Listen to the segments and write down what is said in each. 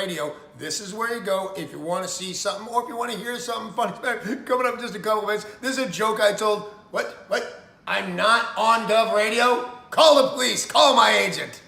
Radio. This is where you go if you want to see something or if you want to hear something funny. Coming up in just a couple minutes. This is a joke I told. What? I'm not on Dove Radio? Call the police. Call my agent.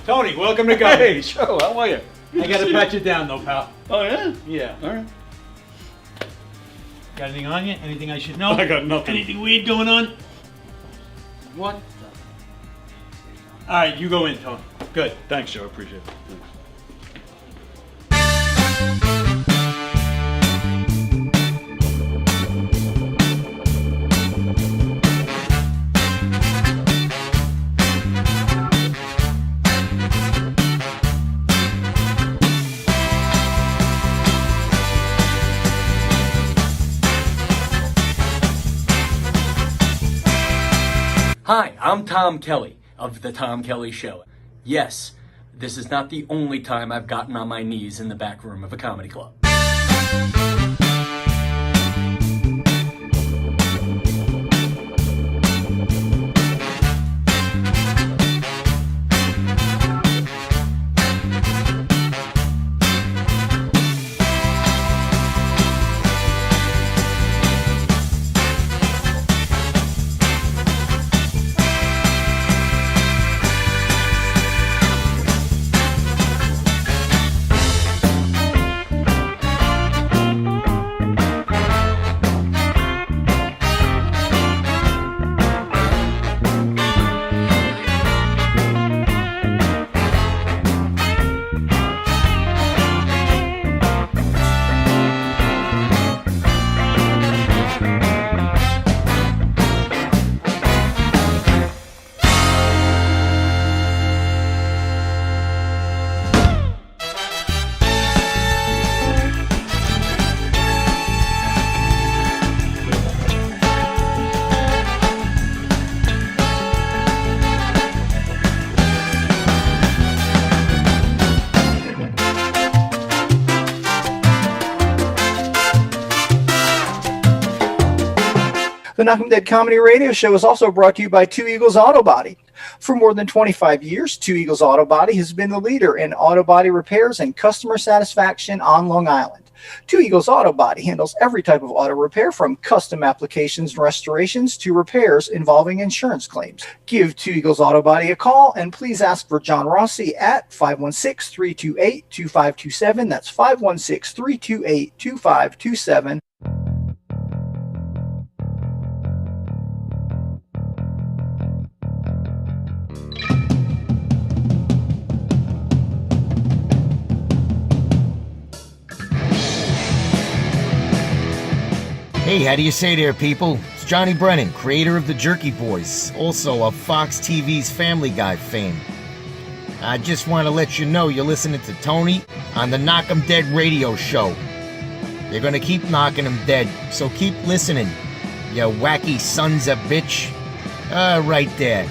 Tony, welcome to Go. Hey, Joe, how are you? I gotta pat you down though, pal. Oh, yeah? Yeah. All right. Got anything on you? Anything I should know? I got nothing. Anything weird going on? What? Alright, you go in, Tony. Good. Thanks, Joe. I appreciate it. Thanks. Hi, I'm Tom Kelly of The Tom Kelly Show. Yes, this is not the only time I've gotten on my knees in the back room of a comedy club. The Knockem Dead Comedy Radio Show is also brought to you by Two Eagles Auto Body. For more than 25 years, Two Eagles Auto Body has been the leader in auto body repairs and customer satisfaction on Long Island. Two Eagles Auto Body handles every type of auto repair, from custom applications and restorations to repairs involving insurance claims. Give Two Eagles Auto Body a call and please ask for John Rossi at 516-328-2527. That's 516-328-2527. Hey, how do you say there, people? It's Johnny Brennan, creator of the Jerky Boys, also of Fox TV's Family Guy fame. I just want to let you know you're listening to Tony on the Knockem Dead Radio Show. They're gonna keep knocking them dead, so keep listening, you wacky sons of bitch. Right there.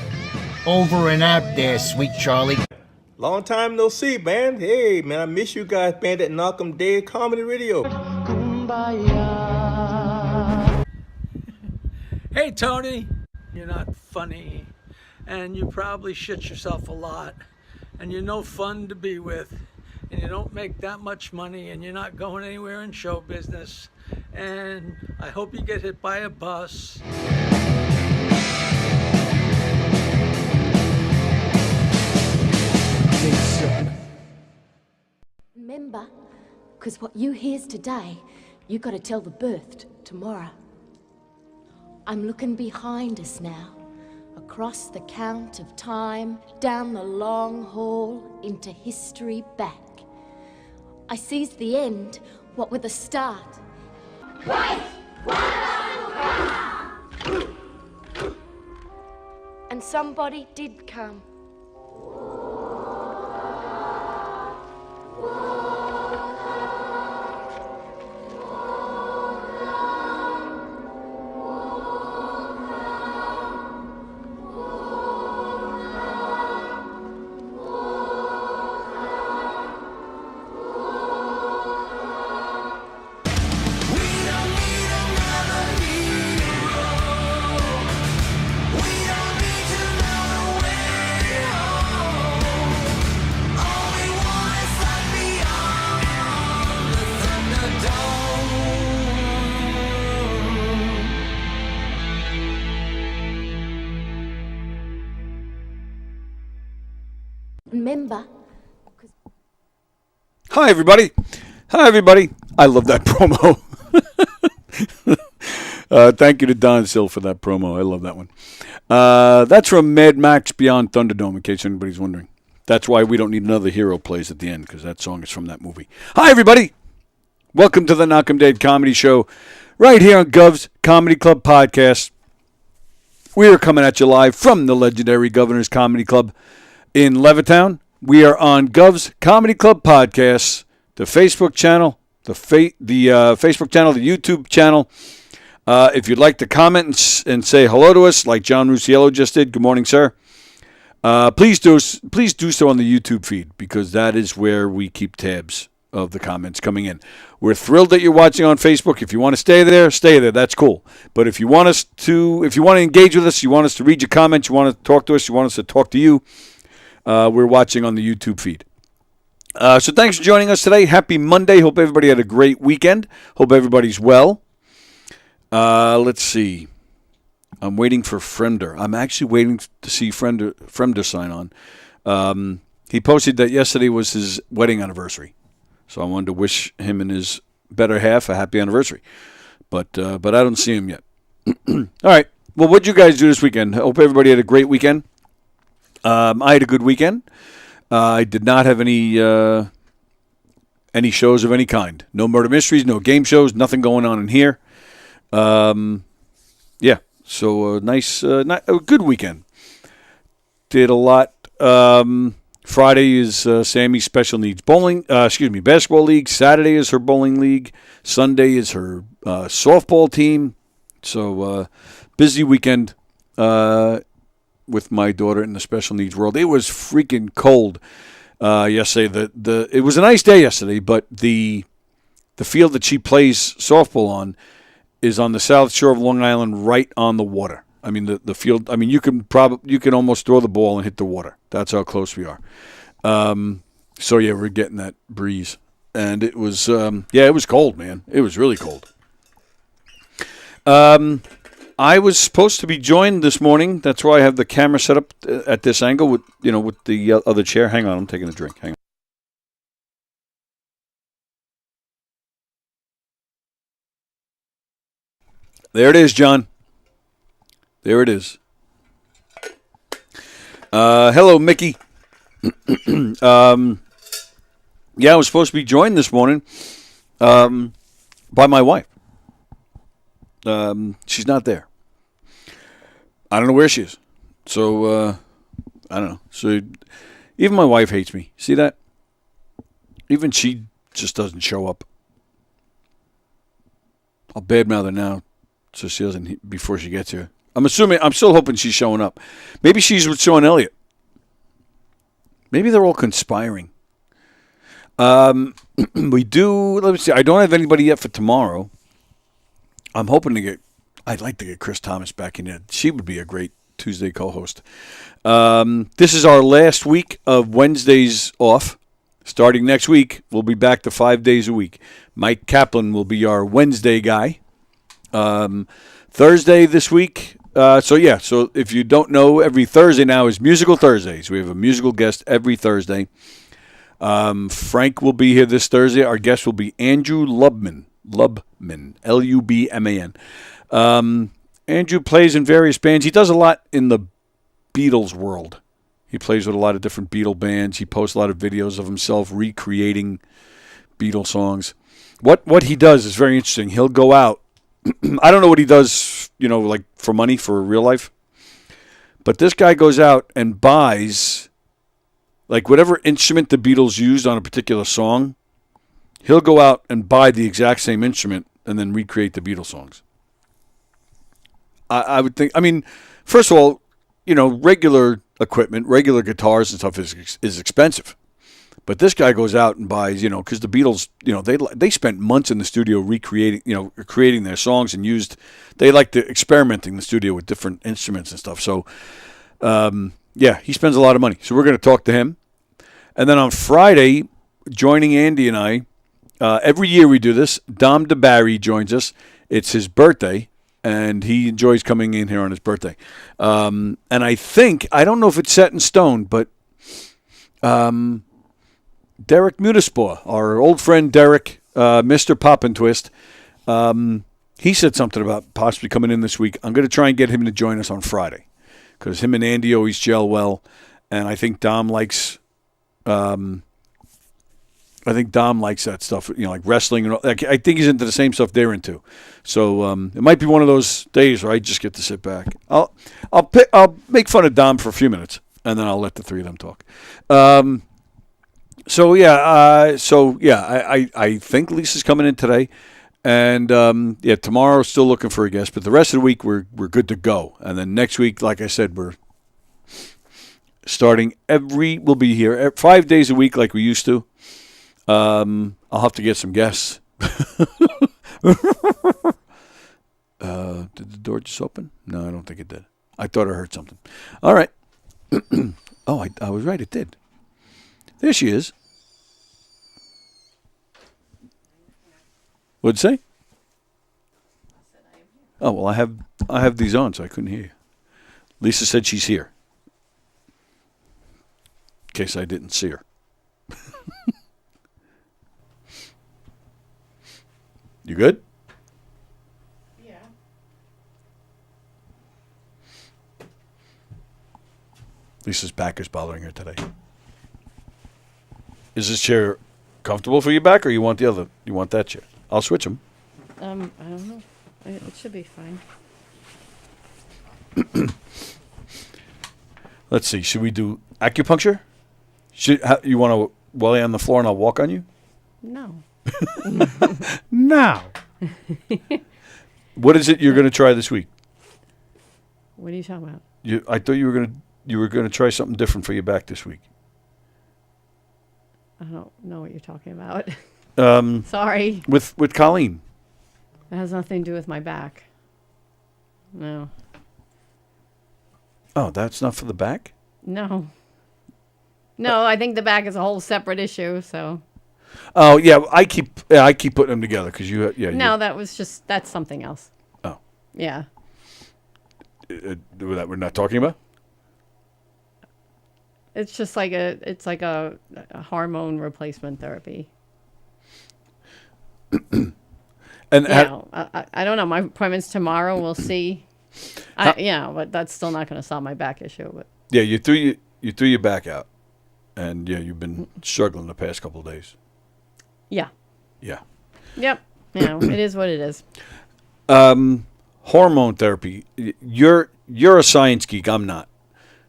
Over and out there, sweet Charlie. Long time no see, man. Hey, man, I miss you guys, man, at Knockem Dead Comedy Radio. Hey, Tony, you're not funny, and you probably shit yourself a lot, and you're no fun to be with, and you don't make that much money, and you're not going anywhere in show business, and I hope you get hit by a bus. Remember, because what you hears today, you got to tell the birthed tomorrow. I'm looking behind us now, across the count of time, down the long hall, into history back. I sees the end, what with the start. Right! And somebody did come. remember. Hi, everybody. Hi, everybody. I love that promo. Thank you to Don Sill for that promo. I love that one. That's from Mad Max Beyond Thunderdome, in case anybody's wondering. That's why we don't need another hero plays at the end, because that song is from that movie. Hi, everybody. Welcome to the Knockem Dead Comedy Show, right here on Gov's Comedy Club Podcast. We are coming at you live from the legendary Governor's Comedy Club in Levittown. We are on Gov's Comedy Club Podcast, the Facebook channel, the Facebook channel, the YouTube channel. If you'd like to comment and say hello to us, like John Rusiello just did, good morning, sir. Please do so on the YouTube feed, because that is where we keep tabs of the comments coming in. We're thrilled that you're watching on Facebook. If you want to stay there, stay there. That's cool. But if you want to engage with us, you want us to read your comments, you want to talk to us, you want us to talk to you, we're watching on the YouTube feed. So thanks for joining us today. Happy Monday. Hope everybody had a great weekend. Hope everybody's well. Let's see. I'm waiting for Fremder. I'm actually waiting to see Fremder sign on. He posted that yesterday was his wedding anniversary. So I wanted to wish him and his better half a happy anniversary. But I don't see him yet. All right. Well, what'd you guys do this weekend? I hope everybody had a great weekend. I had a good weekend. I did not have any shows of any kind. No murder mysteries, no game shows, nothing going on in here. Yeah. So a good weekend. Did a lot. Friday is Sammy's special needs basketball league. Saturday is her bowling league. Sunday is her softball team. So busy weekend with my daughter in the special needs world. It was freaking cold yesterday. It was a nice day yesterday, but the field that she plays softball on is on the south shore of Long Island, right on the water. I mean, the field. I mean, you can almost throw the ball and hit the water. That's how close we are. So yeah, we're getting that breeze, and it was it was cold, man. It was really cold. I was supposed to be joined this morning. That's why I have the camera set up at this angle with the other chair. Hang on, I'm taking a drink. Hang on. There it is, John. There it is. Hello, Mickey. I was supposed to be joined this morning by my wife. She's not there. I don't know where she is. So, I don't know. So, even my wife hates me. See that? Even she just doesn't show up. I'll badmouth her now so she doesn't before she gets here. I'm still hoping she's showing up. Maybe she's with Sean Elliott. Maybe they're all conspiring. Let me see. I don't have anybody yet for tomorrow. I'm hoping I'd like to get Chris Thomas back in there. She would be a great Tuesday co-host. This is our last week of Wednesdays off. Starting next week, we'll be back to 5 days a week. Mike Kaplan will be our Wednesday guy. Thursday this week. So if you don't know, every Thursday now is Musical Thursdays. We have a musical guest every Thursday. Frank will be here this Thursday. Our guest will be Andrew Lubman, Lubman. Andrew plays in various bands. He does a lot in the Beatles world. He plays with a lot of different Beatle bands. He posts a lot of videos of himself recreating Beatle songs. What he does is very interesting. He'll go out. I don't know what he does, like for money, for real life. But this guy goes out and buys, like whatever instrument the Beatles used on a particular song, he'll go out and buy the exact same instrument and then recreate the Beatles songs. I would think, first of all, regular equipment, regular guitars and stuff is expensive. But this guy goes out and buys, because the Beatles, they spent months in the studio creating their songs and they like to experiment in the studio with different instruments and stuff. So, he spends a lot of money. So we're going to talk to him. And then on Friday, joining Andy and I, every year we do this, Dom DeBarry joins us. It's his birthday, and he enjoys coming in here on his birthday. And I don't know if it's set in stone, but Derek Munispaw, our old friend Derek, Mr. Pop and Twist. He said something about possibly coming in this week. I'm going to try and get him to join us on Friday because him and Andy always gel well, and I think Dom likes. That stuff, like wrestling and all. I think he's into the same stuff they're into. So it might be one of those days where I just get to sit back. I'll make fun of Dom for a few minutes, and then I'll let the three of them talk. I think Lisa's coming in today, and tomorrow still looking for a guest, but the rest of the week we're good to go. And then next week, like I said, we're starting we'll be here 5 days a week like we used to. I'll have to get some guests. Did the door just open? No, I don't think it did. I thought I heard something. All right. Oh, I was right. It did. There she is. What'd it say? Oh, well, I have these on, so I couldn't hear you. Lisa said she's here. In case I didn't see her. You good? Yeah. Lisa's back is bothering her today. Is this chair comfortable for your back, or you want that chair? I'll switch them. I don't know. It should be fine. Let's see. Should we do acupuncture? You want to lay on the floor and I'll walk on you? No. No. What is it you're going to try this week? What are you talking about? I thought you were going to try something different for your back this week. I don't know what you're talking about. Um, Sorry. With Colleen. It has nothing to do with my back. No. Oh, that's not for the back? No. No, I think the back is a whole separate issue. So. Oh yeah, I keep putting them together because No, that's something else. Oh. Yeah. That we're not talking about. It's just like a hormone replacement therapy. And I don't know. My appointment's tomorrow. We'll see. But that's still not going to solve my back issue. But yeah, you threw your back out, and you've been struggling the past couple of days. Yeah. Yeah. Yep. It is what it is. Hormone therapy. You're a science geek. I'm not.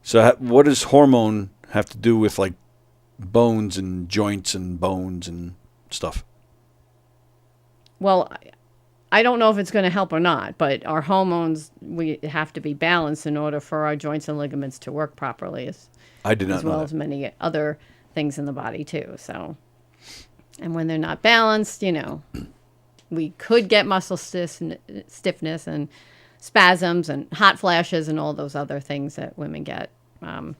So what does hormone have to do with like bones and joints and bones and stuff? Well, I don't know if it's going to help or not, but our hormones, we have to be balanced in order for our joints and ligaments to work properly. I did not as know well that. as many other things in the body too. So, and when they're not balanced, we could get muscle stiffness and spasms and hot flashes and all those other things that women get. I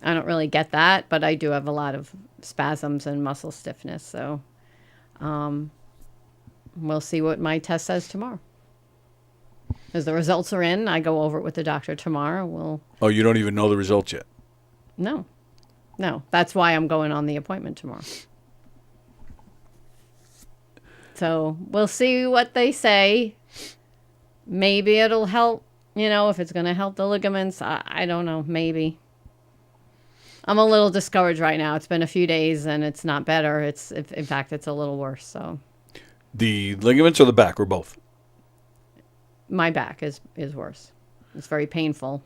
don't really get that, but I do have a lot of spasms and muscle stiffness. So, we'll see what my test says tomorrow. As the results are in, I go over it with the doctor tomorrow. Oh, you don't even know the results yet? No. That's why I'm going on the appointment tomorrow. So we'll see what they say. Maybe it'll help, if it's going to help the ligaments. I don't know, maybe. I'm a little discouraged right now. It's been a few days and it's not better. In fact, it's a little worse. So the ligaments or the back or both? My back is worse. It's very painful.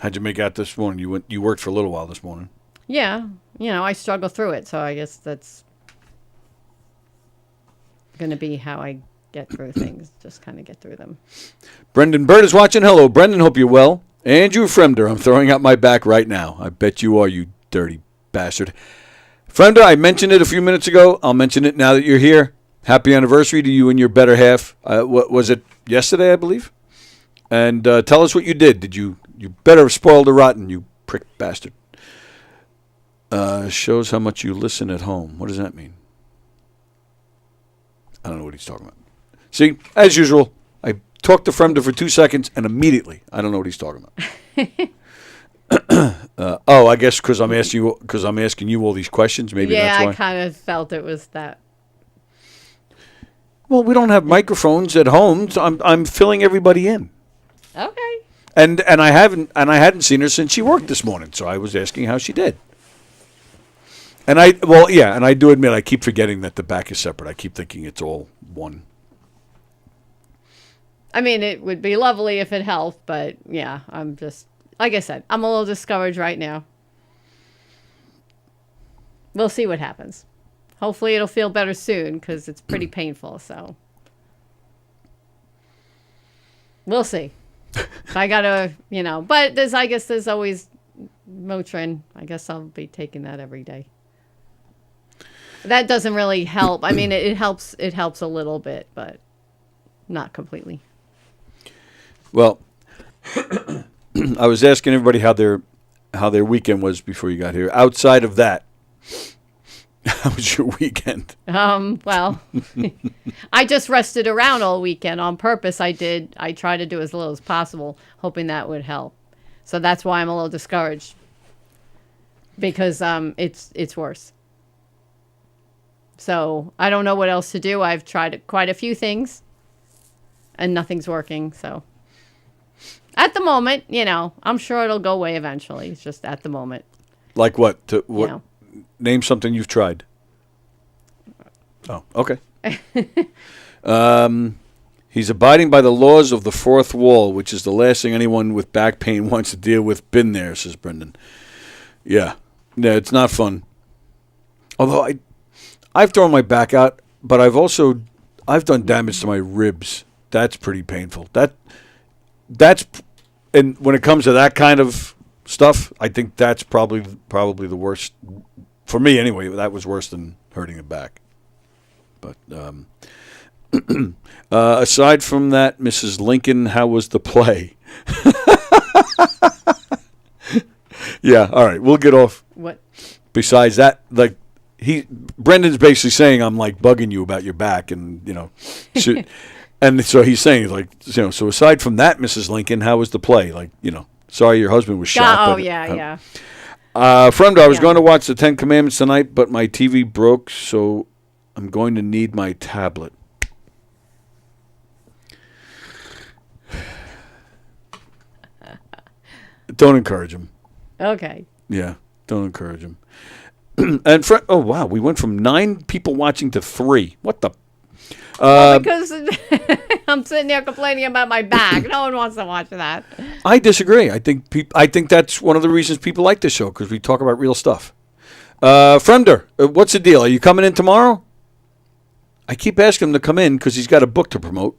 How'd you make out this morning? You worked for a little while this morning. Yeah, I struggle through it, so I guess that's going to be how I get through things. Just kind of get through them. Brendan Bird is watching. Hello, Brendan. Hope you're well. Andrew Fremder, I'm throwing out my back right now. I bet you are, you dirty bastard. Fremder, I mentioned it a few minutes ago. I'll mention it now that you're here. Happy anniversary to you and your better half. What was it, yesterday, I believe? And tell us what you did. You better have spoiled the rotten, you prick bastard. Shows how much you listen at home. What does that mean? I don't know what he's talking about. See, as usual, I talked to Fremder for 2 seconds, and immediately, I don't know what he's talking I guess because I'm asking you all these questions. Maybe Yeah, that's why. I kind of felt it was that. Well, we don't have microphones at home, so I'm filling everybody in. Okay. And I hadn't seen her since she worked this morning, so I was asking how she did. And I do admit I keep forgetting that the back is separate. I keep thinking it's all one. I mean, it would be lovely if it helped, but yeah, I'm just, like I said, I'm a little discouraged right now. We'll see what happens. Hopefully it'll feel better soon because it's pretty painful, so. We'll see. I gotta, but I guess there's always Motrin. I guess I'll be taking that every day. That doesn't really help. I mean, it helps a little bit, but not completely. Well, I was asking everybody how their weekend was before you got here. Outside of that, how was your weekend? Well, I just rested around all weekend on purpose. I tried to do as little as possible, hoping that would help. So that's why I'm a little discouraged. Because it's worse. So I don't know what else to do. I've tried quite a few things and nothing's working. So at the moment, I'm sure it'll go away eventually. It's just at the moment. Like what? Name something you've tried. Oh, okay. He's abiding by the laws of the fourth wall, which is the last thing anyone with back pain wants to deal with. Been there, says Brendan. Yeah, it's not fun. Although I've thrown my back out, but I've done damage to my ribs. That's pretty painful. And when it comes to that kind of stuff, I think that's probably the worst for me anyway. That was worse than hurting the back. But aside from that, Mrs. Lincoln, how was the play? Yeah, all right, we'll get off. What? Besides that, Brendan's basically saying I'm like bugging you about your back, and and so he's saying so aside from that, Mrs. Lincoln, how was the play? Sorry your husband was shot. Oh, yeah. Friend, I was going to watch the 10 Commandments tonight, but my TV broke, so I'm going to need my tablet. Don't encourage him. Okay. Yeah, don't encourage him. And oh wow, we went from 9 people watching to 3. What the? Because I'm sitting there complaining about my back. No one wants to watch that. I disagree. I think that's one of the reasons people like this show, because we talk about real stuff. Fremder, what's the deal? Are you coming in tomorrow? I keep asking him to come in because he's got a book to promote.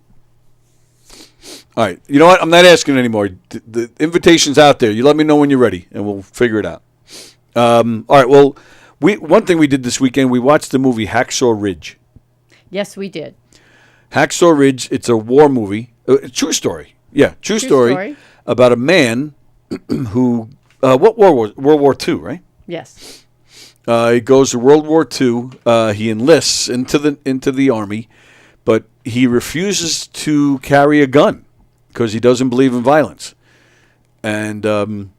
All right. You know what? I'm not asking anymore. The invitation's out there. You let me know when you're ready, and we'll figure it out. All right. Well, one thing we did this weekend, we watched the movie Hacksaw Ridge. Yes, we did. Hacksaw Ridge, it's a war movie. True story. Yeah, true story. About a man who, what war was World War II, right? Yes. He goes to World War II. He enlists into the army, but he refuses to carry a gun because he doesn't believe in violence. And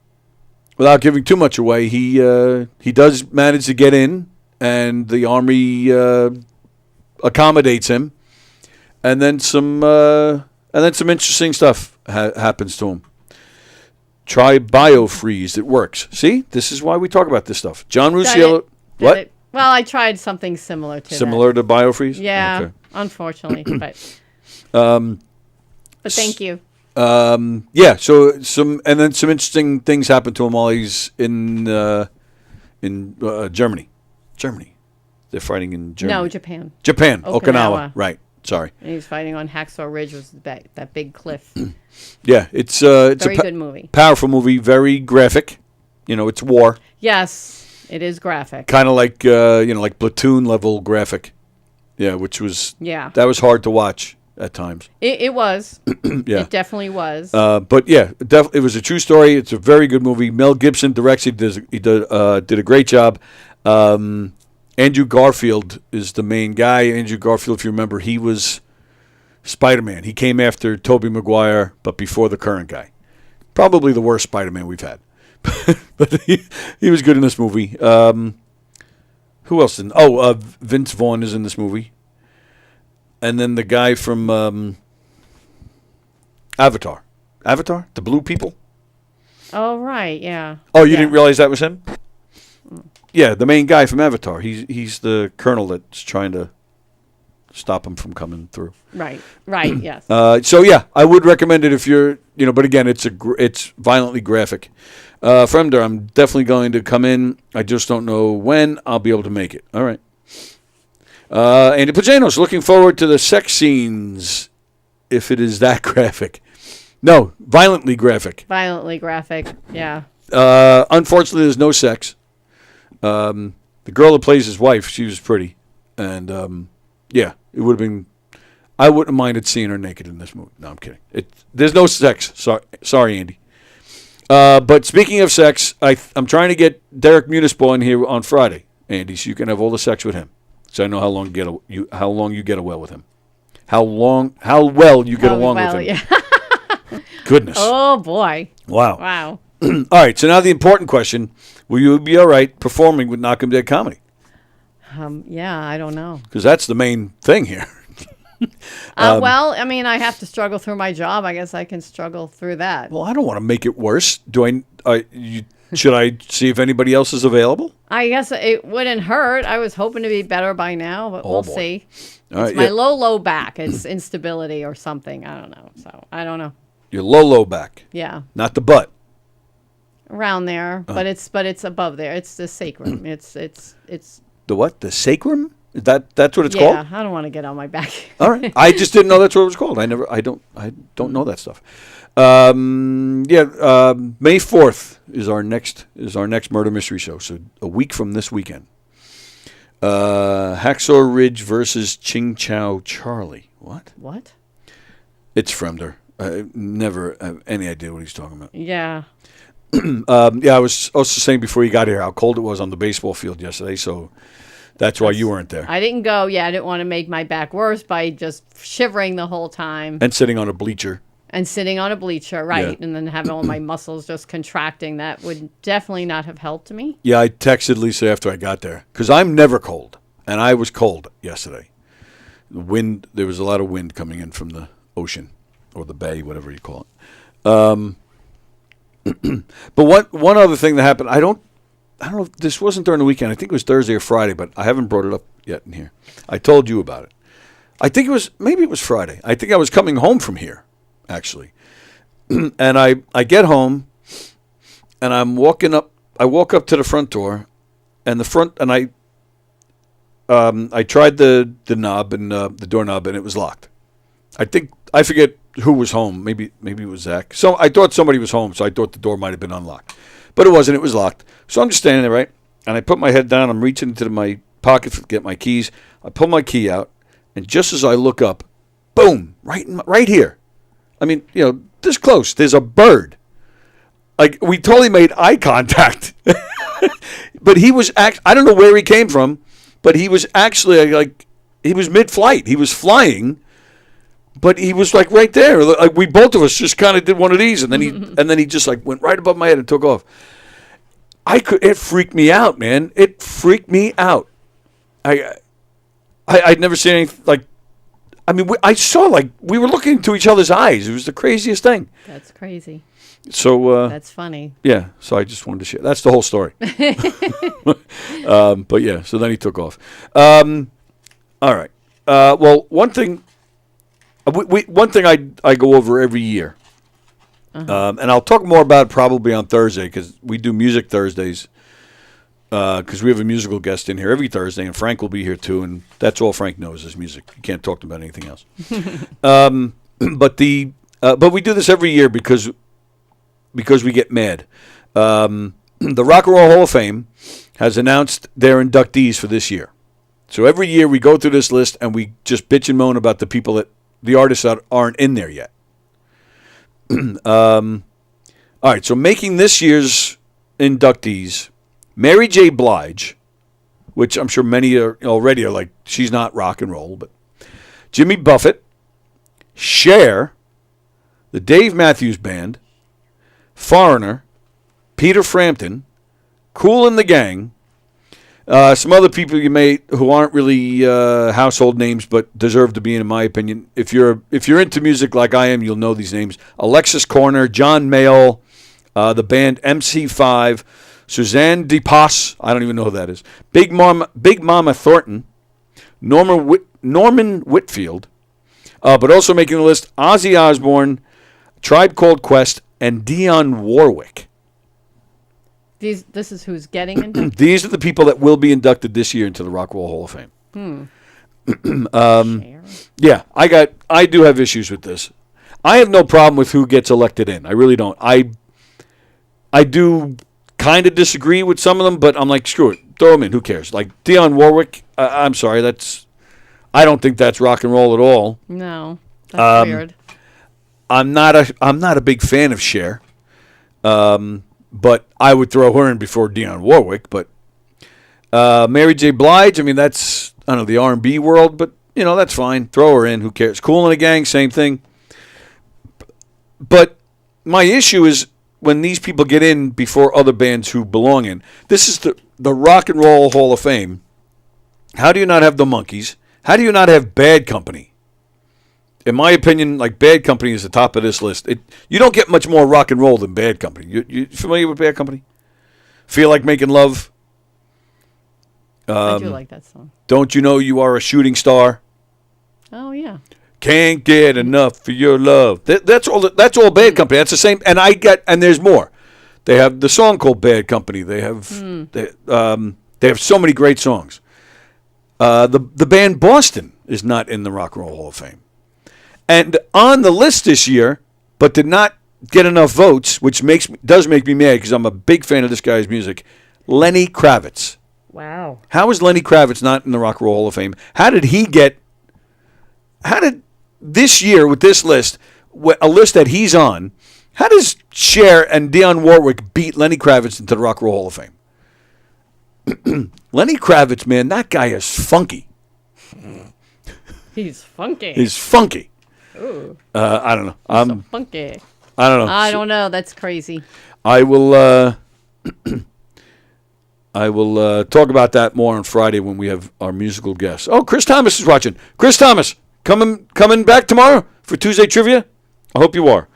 without giving too much away, he does manage to get in, and the army accommodates him, and then some interesting stuff happens to him. Try BioFreeze. It works. See? This is why we talk about this stuff. John Rusciello. What? Well, I tried something similar to Similar to BioFreeze? Yeah, okay. Unfortunately. But thank you. Yeah, so some interesting things happen to him while he's in Germany. Germany. They're fighting in Germany. No, Japan. Japan. Okinawa. Right. Sorry. And he's fighting on Hacksaw Ridge, was that big cliff. Yeah, it's very good movie. Powerful movie, very graphic. It's war. Yes, it is graphic. Kind of like like Platoon level graphic. Yeah, which was that was hard to watch at times. It was. Yeah, it definitely was. But yeah, it was a true story. It's a very good movie. Mel Gibson directs. He did a great job. Andrew Garfield is the main guy. Andrew Garfield, if you remember, he was Spider-Man. He came after Tobey Maguire, but before the current guy. Probably the worst Spider-Man we've had. but he was good in this movie. Who else? Vince Vaughn is in this movie. And then the guy from Avatar. Avatar? The blue people? Oh, right, yeah. Oh, you didn't realize that was him? Yeah, the main guy from Avatar. He's the colonel that's trying to stop him from coming through. Right, yes. So yeah, I would recommend it if you're, but again, it's violently graphic. Fremder, I'm definitely going to come in. I just don't know when I'll be able to make it. All right. Andy Pajanos, looking forward to the sex scenes, if it is that graphic. No, violently graphic. Violently graphic, yeah. Unfortunately, there's no sex. The girl that plays his wife, she was pretty. And, yeah, it would have been... I wouldn't have minded seeing her naked in this movie. No, I'm kidding. There's no sex. Sorry, Andy. But speaking of sex, I'm trying to get Derek Munisbaugh in here on Friday, Andy, so you can have all the sex with him. So I know how long you get away with him. How well you get along with him. Yeah. Goodness. Oh, boy. Wow. All right, so now the important question. Will you be all right performing with Knockem Dead Comedy? Yeah, I don't know. Because that's the main thing here. Well, I mean, I have to struggle through my job. I guess I can struggle through that. Well, I don't want to make it worse. Should I see if anybody else is available? I guess it wouldn't hurt. I was hoping to be better by now, but we'll see. All it's my low back. It's instability or something. I don't know. So I don't know. Your low back. Yeah. Not the butt. Around there, but it's above there. It's the sacrum. It's the what? The sacrum? That's what it's yeah, called? I don't want to get on my back. All right. I just didn't know that's what it was called. I don't know that stuff. May 4th is our next murder mystery show. So a week from this weekend. Hacksaw Ridge versus Ching Chow Charlie. What? What? It's Fremder. I never have any idea what he's talking about. Yeah. I was also saying before you got here how cold it was on the baseball field yesterday, so that's why you weren't there. I didn't go. Yeah, I didn't want to make my back worse by just shivering the whole time. And sitting on a bleacher. Right. Yeah. And then having all my muscles just contracting. That would definitely not have helped me. Yeah, I texted Lisa after I got there. Because I'm never cold. And I was cold yesterday. There was a lot of wind coming in from the ocean. Or the bay, whatever you call it. But one other thing that happened, I don't know if this wasn't during the weekend. I think it was Thursday or Friday, but I haven't brought it up yet in here. I told you about it. I think maybe it was Friday. I think I was coming home from here, actually. And I get home, and I'm walking up. I walk up to the front door, and I tried the knob and the doorknob, and it was locked. I forget who was home. Maybe it was Zach. So I thought somebody was home, so I thought the door might have been unlocked. But it wasn't. It was locked. So I'm just standing there, right? And I put my head down. I'm reaching into my pocket to get my keys. I pull my key out, and just as I look up, boom, right here. I mean, this close. There's a bird. Like, we totally made eye contact. But he was I don't know where he came from, but he was actually he was mid-flight. He was flying. But he was right there. Like we both of us just kind of did one of these, and then he just went right above my head and took off. It freaked me out, man. It freaked me out. I'd never seen anything I saw we were looking into each other's eyes. It was the craziest thing. That's crazy. So that's funny. Yeah. So I just wanted to share. That's the whole story. But yeah. So then he took off. All right. Well, one thing. One thing I go over every year, and I'll talk more about it probably on Thursday because we do Music Thursdays because we have a musical guest in here every Thursday, and Frank will be here too, and that's all Frank knows is music. You can't talk about anything else. But we do this every year because we get mad. The Rock and Roll Hall of Fame has announced their inductees for this year. So every year we go through this list and we just bitch and moan about the artists that aren't in there yet. All right, so making this year's inductees, Mary J. Blige, which I'm sure many already are like, she's not rock and roll, but Jimmy Buffett, Cher, the Dave Matthews Band, Foreigner, Peter Frampton, Kool and the Gang, some other people who aren't really household names but deserve to be in my opinion. If you're into music like I am, you'll know these names: Alexis Corner, John Mayall, the band MC5, Suzanne DePass, I don't even know who that is, Big Mama Thornton, Norman Whitfield, but also making the list: Ozzy Osbourne, Tribe Called Quest, and Dionne Warwick. This is who's getting inducted? These are the people that will be inducted this year into the Rock and Roll Hall of Fame. Yeah, I do have issues with this. I have no problem with who gets elected in. I really don't. I do kind of disagree with some of them, but I'm like, screw it, throw them in. Who cares? Like Dionne Warwick, I'm sorry, I don't think that's rock and roll at all. No, that's weird. I'm not a big fan of Cher, but I would throw her in before Dionne Warwick. But Mary J. Blige, I mean, that's, I don't know, the R&B world, but that's fine. Throw her in. Who cares? Kool and the Gang, same thing. But my issue is when these people get in before other bands who belong in. This is the Rock and Roll Hall of Fame. How do you not have the Monkees? How do you not have Bad Company? In my opinion, like, Bad Company is the top of this list. You don't get much more rock and roll than Bad Company. You familiar with Bad Company? Feel Like Making Love? I do like that song. Don't You Know You Are a Shooting Star? Oh, yeah. Can't Get Enough for Your Love. That's all Bad Company. That's the same. And there's more. They have the song called Bad Company. They have they have so many great songs. The band Boston is not in the Rock and Roll Hall of Fame. And on the list this year, but did not get enough votes, which does make me mad because I'm a big fan of this guy's music, Lenny Kravitz. Wow. How is Lenny Kravitz not in the Rock and Roll Hall of Fame? How did this year with this list, a list that he's on, how does Cher and Dionne Warwick beat Lenny Kravitz into the Rock and Roll Hall of Fame? Lenny Kravitz, man, that guy is funky. He's funky. He's funky. Ooh. I don't know. So funky. I don't know. I don't know. That's crazy. I will talk about that more on Friday when we have our musical guests. Oh, Chris Thomas is watching. Chris Thomas, coming back tomorrow for Tuesday Trivia? I hope you are.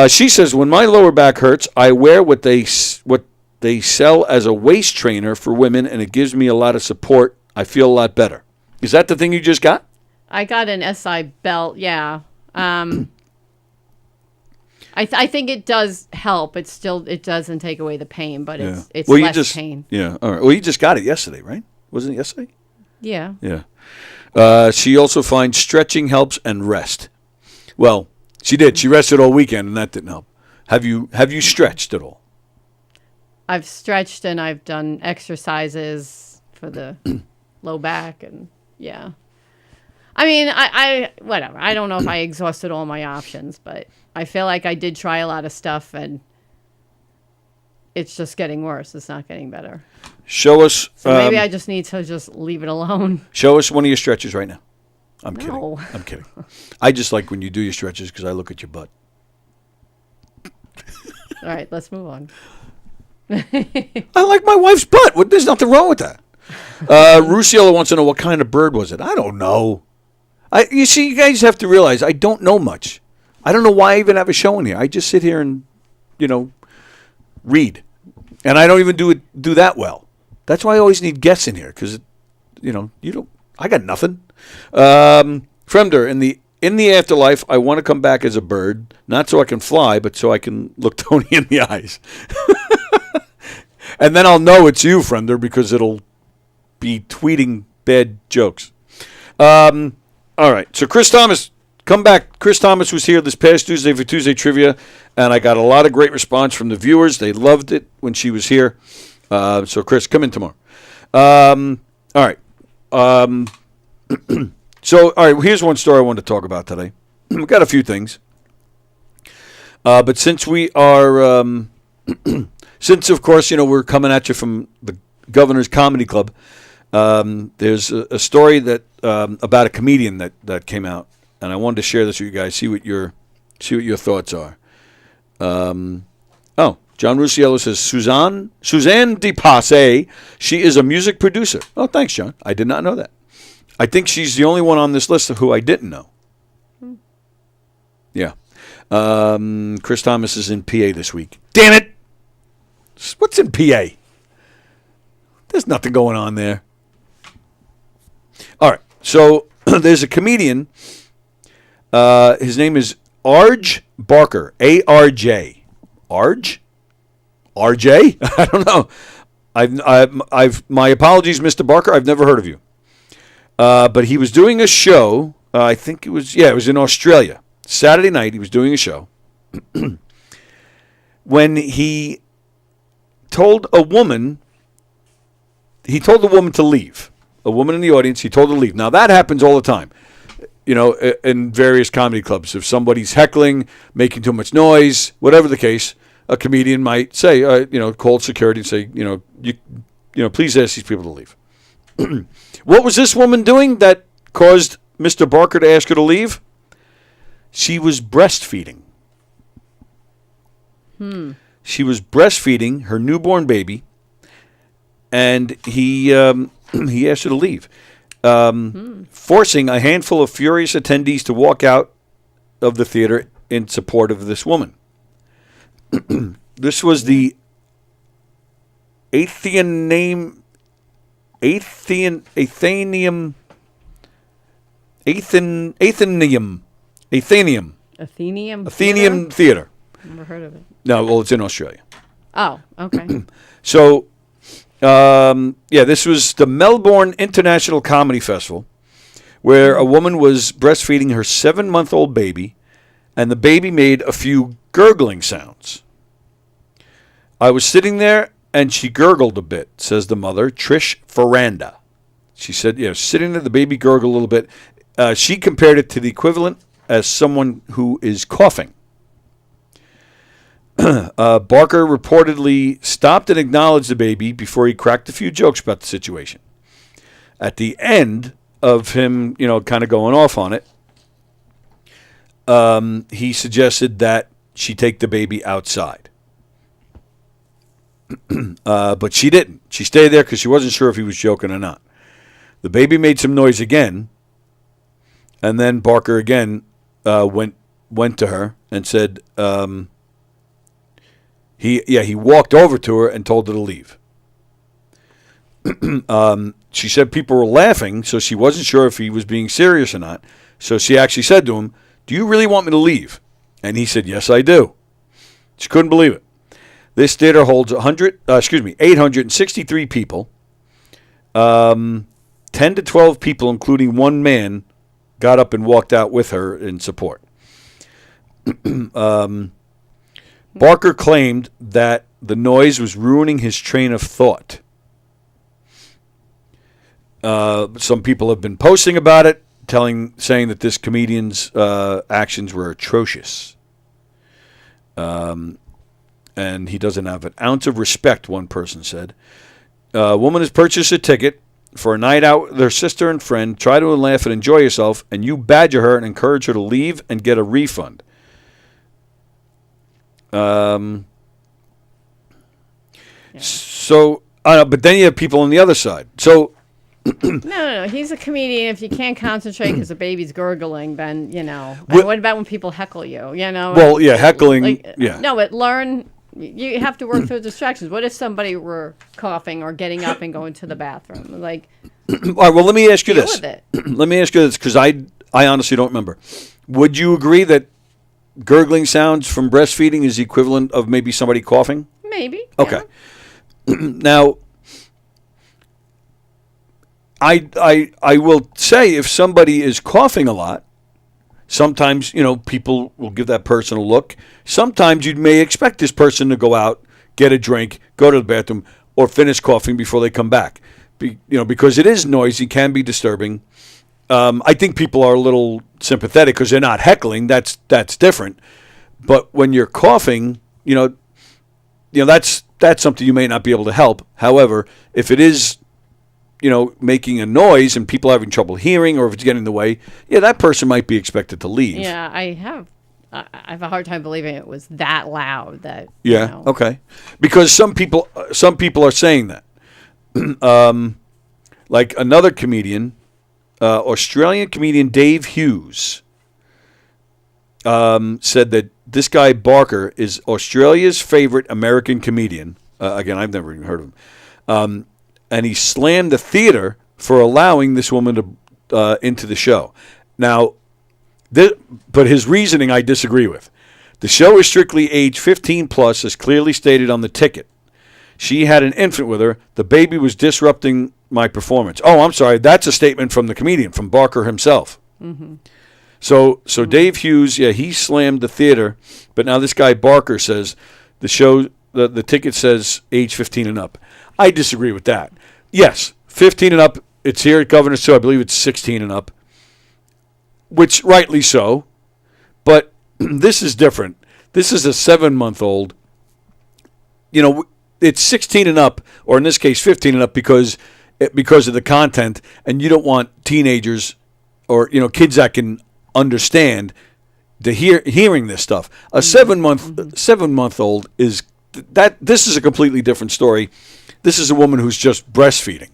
She says, when my lower back hurts, I wear what they sell as a waist trainer for women, and it gives me a lot of support. I feel a lot better. Is that the thing you just got? I got an SI belt, yeah. I think it does help. It doesn't take away the pain, but it's less pain. Yeah, all right. Well, you just got it yesterday, right? Wasn't it yesterday? Yeah. Yeah. She also finds stretching helps and rest. Well, she did. She rested all weekend, and that didn't help. Have you stretched at all? I've stretched and I've done exercises for the low back, and yeah. I mean, I whatever. I don't know if I exhausted all my options, but I feel like I did try a lot of stuff, and it's just getting worse. It's not getting better. Show us. So maybe I just need to just leave it alone. Show us one of your stretches right now. I'm kidding. No. I'm kidding. I just like when you do your stretches because I look at your butt. All right, let's move on. I like my wife's butt. There's nothing wrong with that. Rusiela wants to know what kind of bird was it. I don't know. You see, you guys have to realize I don't know much. I don't know why I even have a show in here. I just sit here and, read, and I don't even do that well. That's why I always need guests in here because, you don't. I got nothing. Fremder, in the afterlife, I want to come back as a bird, not so I can fly, but so I can look Tony in the eyes. And then I'll know it's you, Fremder, because it'll be tweeting bad jokes. All right, so Chris Thomas, come back. Chris Thomas was here this past Tuesday for Tuesday Trivia, and I got a lot of great response from the viewers. They loved it when she was here. So, Chris, come in tomorrow. All right. So, all right, here's one story I wanted to talk about today. We've got a few things. But since we are, since, of course, we're coming at you from the Governor's Comedy Club, there's a story that about a comedian that came out, and I wanted to share this with you guys. See what your thoughts are. John Rusiello says, Suzanne DePasse, she is a music producer. Oh, thanks, John. I did not know that. I think she's the only one on this list who I didn't know. Yeah. Chris Thomas is in PA this week. Damn it! What's in PA? There's nothing going on there. All right. So there's a comedian. His name is Arj Barker. A-R-J. Arj? RJ? I don't know. I've my apologies, Mr. Barker. I've never heard of you. But he was doing a show. I think it was in Australia. Saturday night, he was doing a show. When he told a woman to leave. A woman in the audience, he told her to leave. Now, that happens all the time, in various comedy clubs. If somebody's heckling, making too much noise, whatever the case, a comedian might say, call security and say, please ask these people to leave. What was this woman doing that caused Mr. Barker to ask her to leave? She was breastfeeding. She was breastfeeding her newborn baby, and he asked her to leave, forcing a handful of furious attendees to walk out of the theater in support of this woman. This was the Athenium Theater. Never heard of it. No, well, it's in Australia. Oh, okay. So, this was the Melbourne International Comedy Festival, where a woman was breastfeeding her 7-month-old baby, and the baby made a few gurgling sounds. I was sitting there, and she gurgled a bit, says the mother, Trish Ferranda. She said, sitting there, the baby gurgled a little bit. She compared it to the equivalent as someone who is coughing. Barker reportedly stopped and acknowledged the baby before he cracked a few jokes about the situation. At the end of him, kind of going off on it, he suggested that she take the baby outside. But she didn't. She stayed there because she wasn't sure if he was joking or not. The baby made some noise again, and then Barker again went to her and said he walked over to her and told her to leave. She said people were laughing, so she wasn't sure if he was being serious or not. So she actually said to him, "Do you really want me to leave?" And he said, "Yes, I do." She couldn't believe it. This theater holds 863 people. 10 to 12 people, including one man, got up and walked out with her in support. Barker claimed that the noise was ruining his train of thought. Some people have been posting about it, saying that this comedian's actions were atrocious. And he doesn't have an ounce of respect, one person said. A woman has purchased a ticket for a night out with her sister and friend, try to laugh and enjoy yourself, and you badger her and encourage her to leave and get a refund. So, but then you have people on the other side. So, No. He's a comedian. If you can't concentrate because the baby's gurgling, then, And what about when people heckle you, Well, yeah, heckling, yeah. No, but learn... You have to work through distractions. What if somebody were coughing or getting up and going to the bathroom? All right, well, let me ask you this. Let me ask you this, because I honestly don't remember. Would you agree that gurgling sounds from breastfeeding is the equivalent of maybe somebody coughing? Maybe. Okay. Yeah. Now, I will say if somebody is coughing a lot, sometimes, people will give that person a look. Sometimes you may expect this person to go out, get a drink, go to the bathroom, or finish coughing before they come back. Because it is noisy, can be disturbing. I think people are a little sympathetic because they're not heckling. That's different. But when you're coughing, that's something you may not be able to help. However, if it is making a noise and people are having trouble hearing, or if it's getting in the way, that person might be expected to leave. Yeah, I have I have a hard time believing it was that loud. That Yeah. You know. Okay. Because some people are saying that. Like another comedian, Australian comedian Dave Hughes, said that this guy Barker is Australia's favorite American comedian. Again, I've never even heard of him. And he slammed the theater for allowing this woman to into the show. Now, but his reasoning I disagree with. The show is strictly age 15 plus, as clearly stated on the ticket. She had an infant with her. The baby was disrupting my performance. Oh, I'm sorry. That's a statement from the comedian, from Barker himself. Mm-hmm. So Dave Hughes, yeah, he slammed the theater, but now this guy Barker says the show, the ticket says age 15 and up. I disagree with that. Yes, 15 and up. It's here at Governor's Show. I believe it's 16 and up, which rightly so. But this is different. This is a 7-month-old. You know, it's 16 and up, or in this case 15 and up, because of the content, and you don't want teenagers or kids that can understand to hearing this stuff. A 7-month-old is that. This is a completely different story. This is a woman who's just breastfeeding.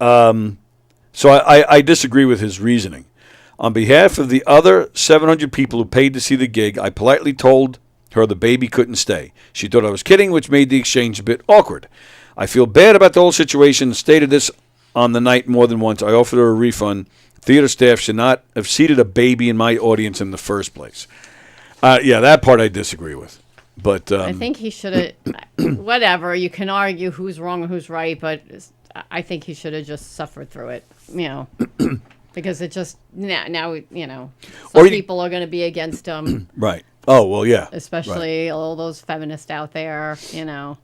So I disagree with his reasoning. On behalf of the other 700 people who paid to see the gig, I politely told her the baby couldn't stay. She thought I was kidding, which made the exchange a bit awkward. I feel bad about the whole situation and stated this on the night more than once. I offered her a refund. Theater staff should not have seated a baby in my audience in the first place. Yeah, that part I disagree with. But I think he should have, whatever, you can argue who's wrong and who's right, but I think he should have just suffered through it, because it just, now some people are going to be against him. Right. Oh, well, yeah. Especially all those feminists out there, Well,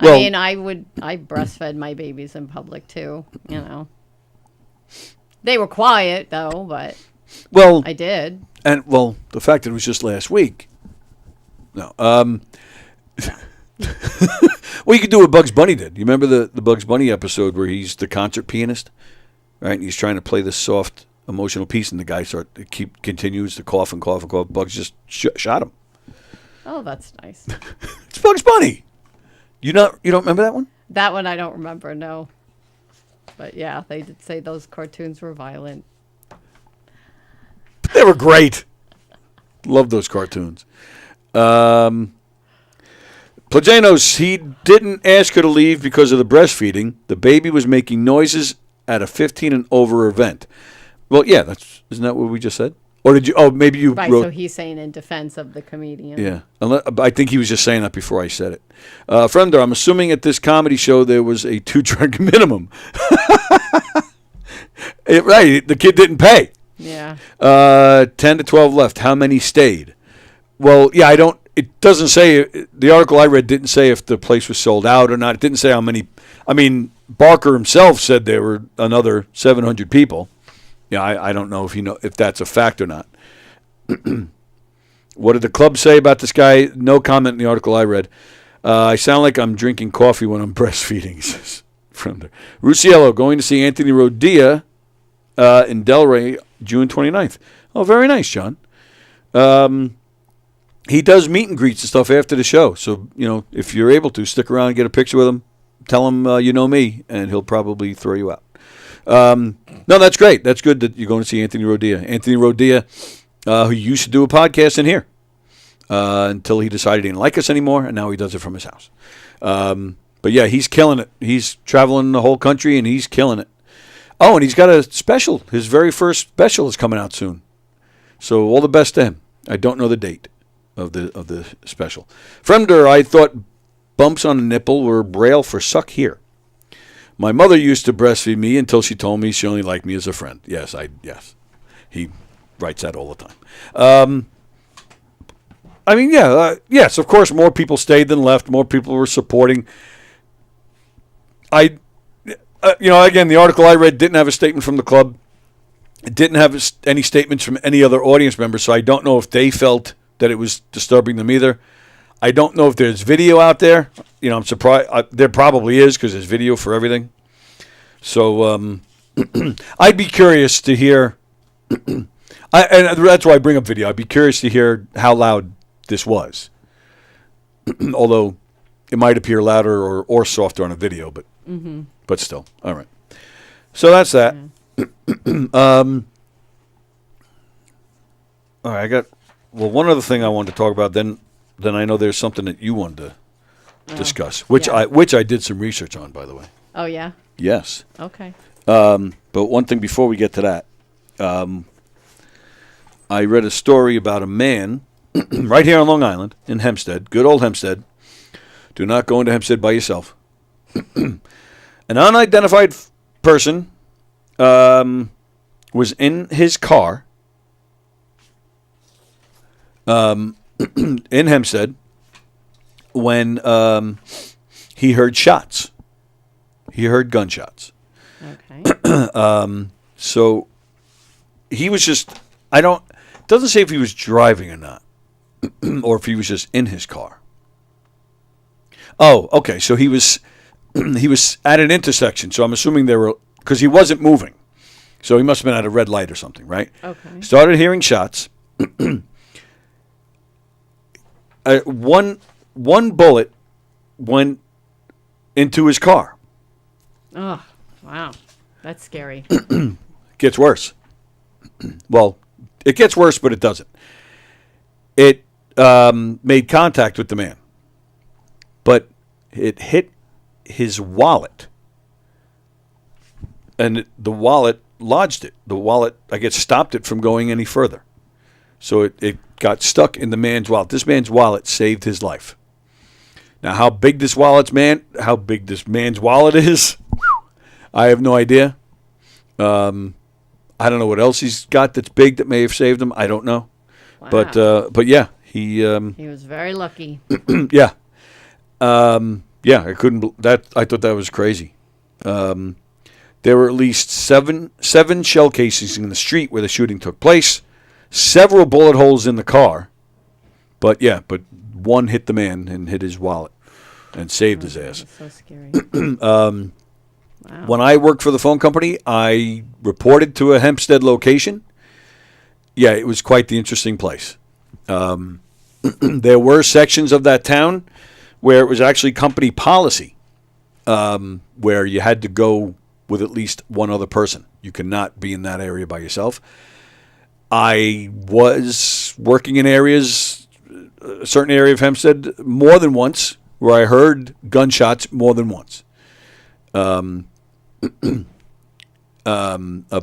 I mean, I breastfed my babies in public too, They were quiet though, but I did. And the fact that it was just last week. No. Well, you could do what Bugs Bunny did. You remember the Bugs Bunny episode where he's the concert pianist, right? And he's trying to play this soft, emotional piece, and the guy continues to cough and cough and cough. Bugs just shot him. Oh, that's nice. It's Bugs Bunny. You don't remember that one? That one I don't remember. No. But yeah, they did say those cartoons were violent. They were great. Love those cartoons. Plajanos, he didn't ask her to leave because of the breastfeeding. The baby was making noises at a 15 and over event. Well, yeah, isn't that what we just said? Or did you? Oh, maybe you right, wrote. So he's saying in defense of the comedian. Yeah, I think he was just saying that before I said it. Fremder, I'm assuming at this comedy show there was a 2-drink minimum. Right, the kid didn't pay. Yeah. 10 to 12 left. How many stayed? Well, yeah, it doesn't say, the article I read didn't say if the place was sold out or not. It didn't say how many. I mean, Barker himself said there were another 700 people. Yeah, I don't know if that's a fact or not. What did the club say about this guy? No comment in the article I read. I sound like I'm drinking coffee when I'm breastfeeding, says Fremder. Rusiello, going to see Anthony Rodia in Delray, June 29th. Oh, very nice, John. He does meet and greets and stuff after the show. So, if you're able to, stick around and get a picture with him. Tell him you know me, and he'll probably throw you out. No, that's great. That's good that you're going to see Anthony Rodia. Anthony Rodia, who used to do a podcast in here until he decided he didn't like us anymore, and now he does it from his house. But, yeah, he's killing it. He's traveling the whole country, and he's killing it. Oh, and he's got a special. His very first special is coming out soon. So all the best to him. I don't know the date of the special. Fremder, I thought bumps on the nipple were Braille for suck here. My mother used to breastfeed me until she told me she only liked me as a friend. Yes. He writes that all the time. Yes, of course, more people stayed than left. More people were supporting. Again, the article I read didn't have a statement from the club. It didn't have any statements from any other audience members, so I don't know if they felt that it was disturbing them either. I don't know if there's video out there. I'm surprised. There probably is because there's video for everything. So I'd be curious to hear. And that's why I bring up video. I'd be curious to hear how loud this was. Although it might appear louder or softer on a video, but still. All right. So that's that. All right, one other thing I wanted to talk about. Then I know there's something that you wanted to discuss, which I did some research on, by the way. Oh yeah. Yes. Okay. But one thing before we get to that, I read a story about a man right here on Long Island in Hempstead, good old Hempstead. Do not go into Hempstead by yourself. An unidentified person was in his car in Hempstead when he heard shots. He heard gunshots. Okay. So he was just, it doesn't say if he was driving or not, or if he was just in his car. Oh, okay. So he was at an intersection. So I'm assuming because he wasn't moving. So he must have been at a red light or something, right? Okay. Started hearing shots. One bullet went into his car. Oh, wow. That's scary. Gets worse. Well, it gets worse, but it doesn't. It made contact with the man, but it hit his wallet, and the wallet lodged it. The wallet, I guess, stopped it from going any further. So it got stuck in the man's wallet. This man's wallet saved his life. Now, how big this man's wallet is, I have no idea. I don't know what else he's got that's big that may have saved him. I don't know. Wow. But yeah, he was very lucky. yeah. Yeah, I thought that was crazy. There were at least seven shell casings in the street where the shooting took place, several bullet holes in the car. But one hit the man and hit his wallet and saved his ass. That's so scary. Wow. Wow. When I worked for the phone company, I reported to a Hempstead location. Yeah, it was quite the interesting place. There were sections of that town where it was actually company policy, where you had to go with at least one other person. You could not be in that area by yourself. I was working in areas, a certain area of Hempstead, more than once, where I heard gunshots more than once. A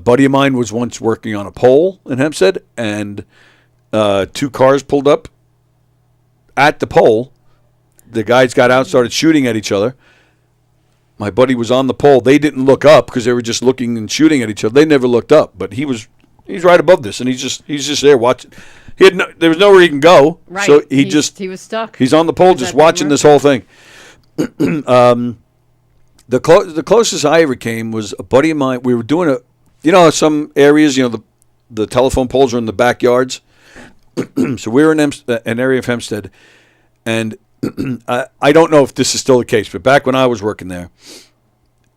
buddy of mine was once working on a pole in Hempstead, and two cars pulled up at the pole. The guys got out, started shooting at each other. My buddy was on the pole. They didn't look up because they were just looking and shooting at each other. They never looked up, but he's right above this, and he's just there watching. There was nowhere he can go, Right. so he was stuck. He's on the pole, just watching this whole thing. The closest I ever came was a buddy of mine. We were doing some areas, the telephone poles are in the backyards. So we were in an area of Hempstead, and I don't know if this is still the case, but back when I was working there,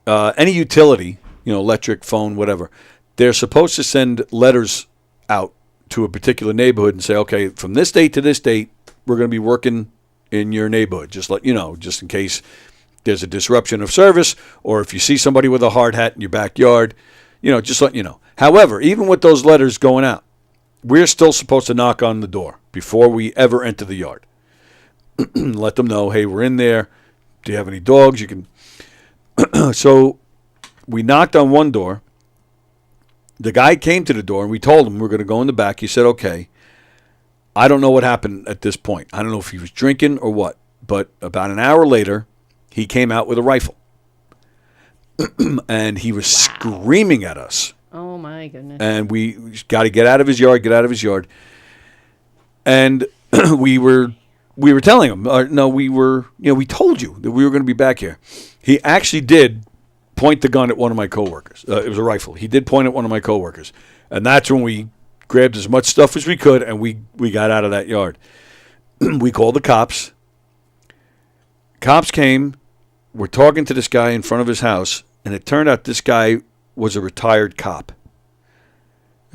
any utility, electric, phone, whatever, they're supposed to send letters out to a particular neighborhood and say, okay, from this date to this date, we're going to be working in your neighborhood. Just let you know, just in case there's a disruption of service, or if you see somebody with a hard hat in your backyard, just let you know. However, even with those letters going out, we're still supposed to knock on the door before we ever enter the yard. Let them know, hey, we're in there. Do you have any dogs? You can. So we knocked on one door. The guy came to the door, and we told him we're going to go in the back. He said, okay. I don't know what happened at this point. I don't know if he was drinking or what. But about an hour later, he came out with a rifle. And he was screaming at us. Oh, my goodness. And we got to get out of his yard, And we were telling him, we told you that we were going to be back here. He actually did point the gun at one of my coworkers. It was a rifle. He did point at one of my coworkers. And that's when we grabbed as much stuff as we could, and we got out of that yard. We called the cops. Cops came. We're talking to this guy in front of his house, and it turned out this guy was a retired cop.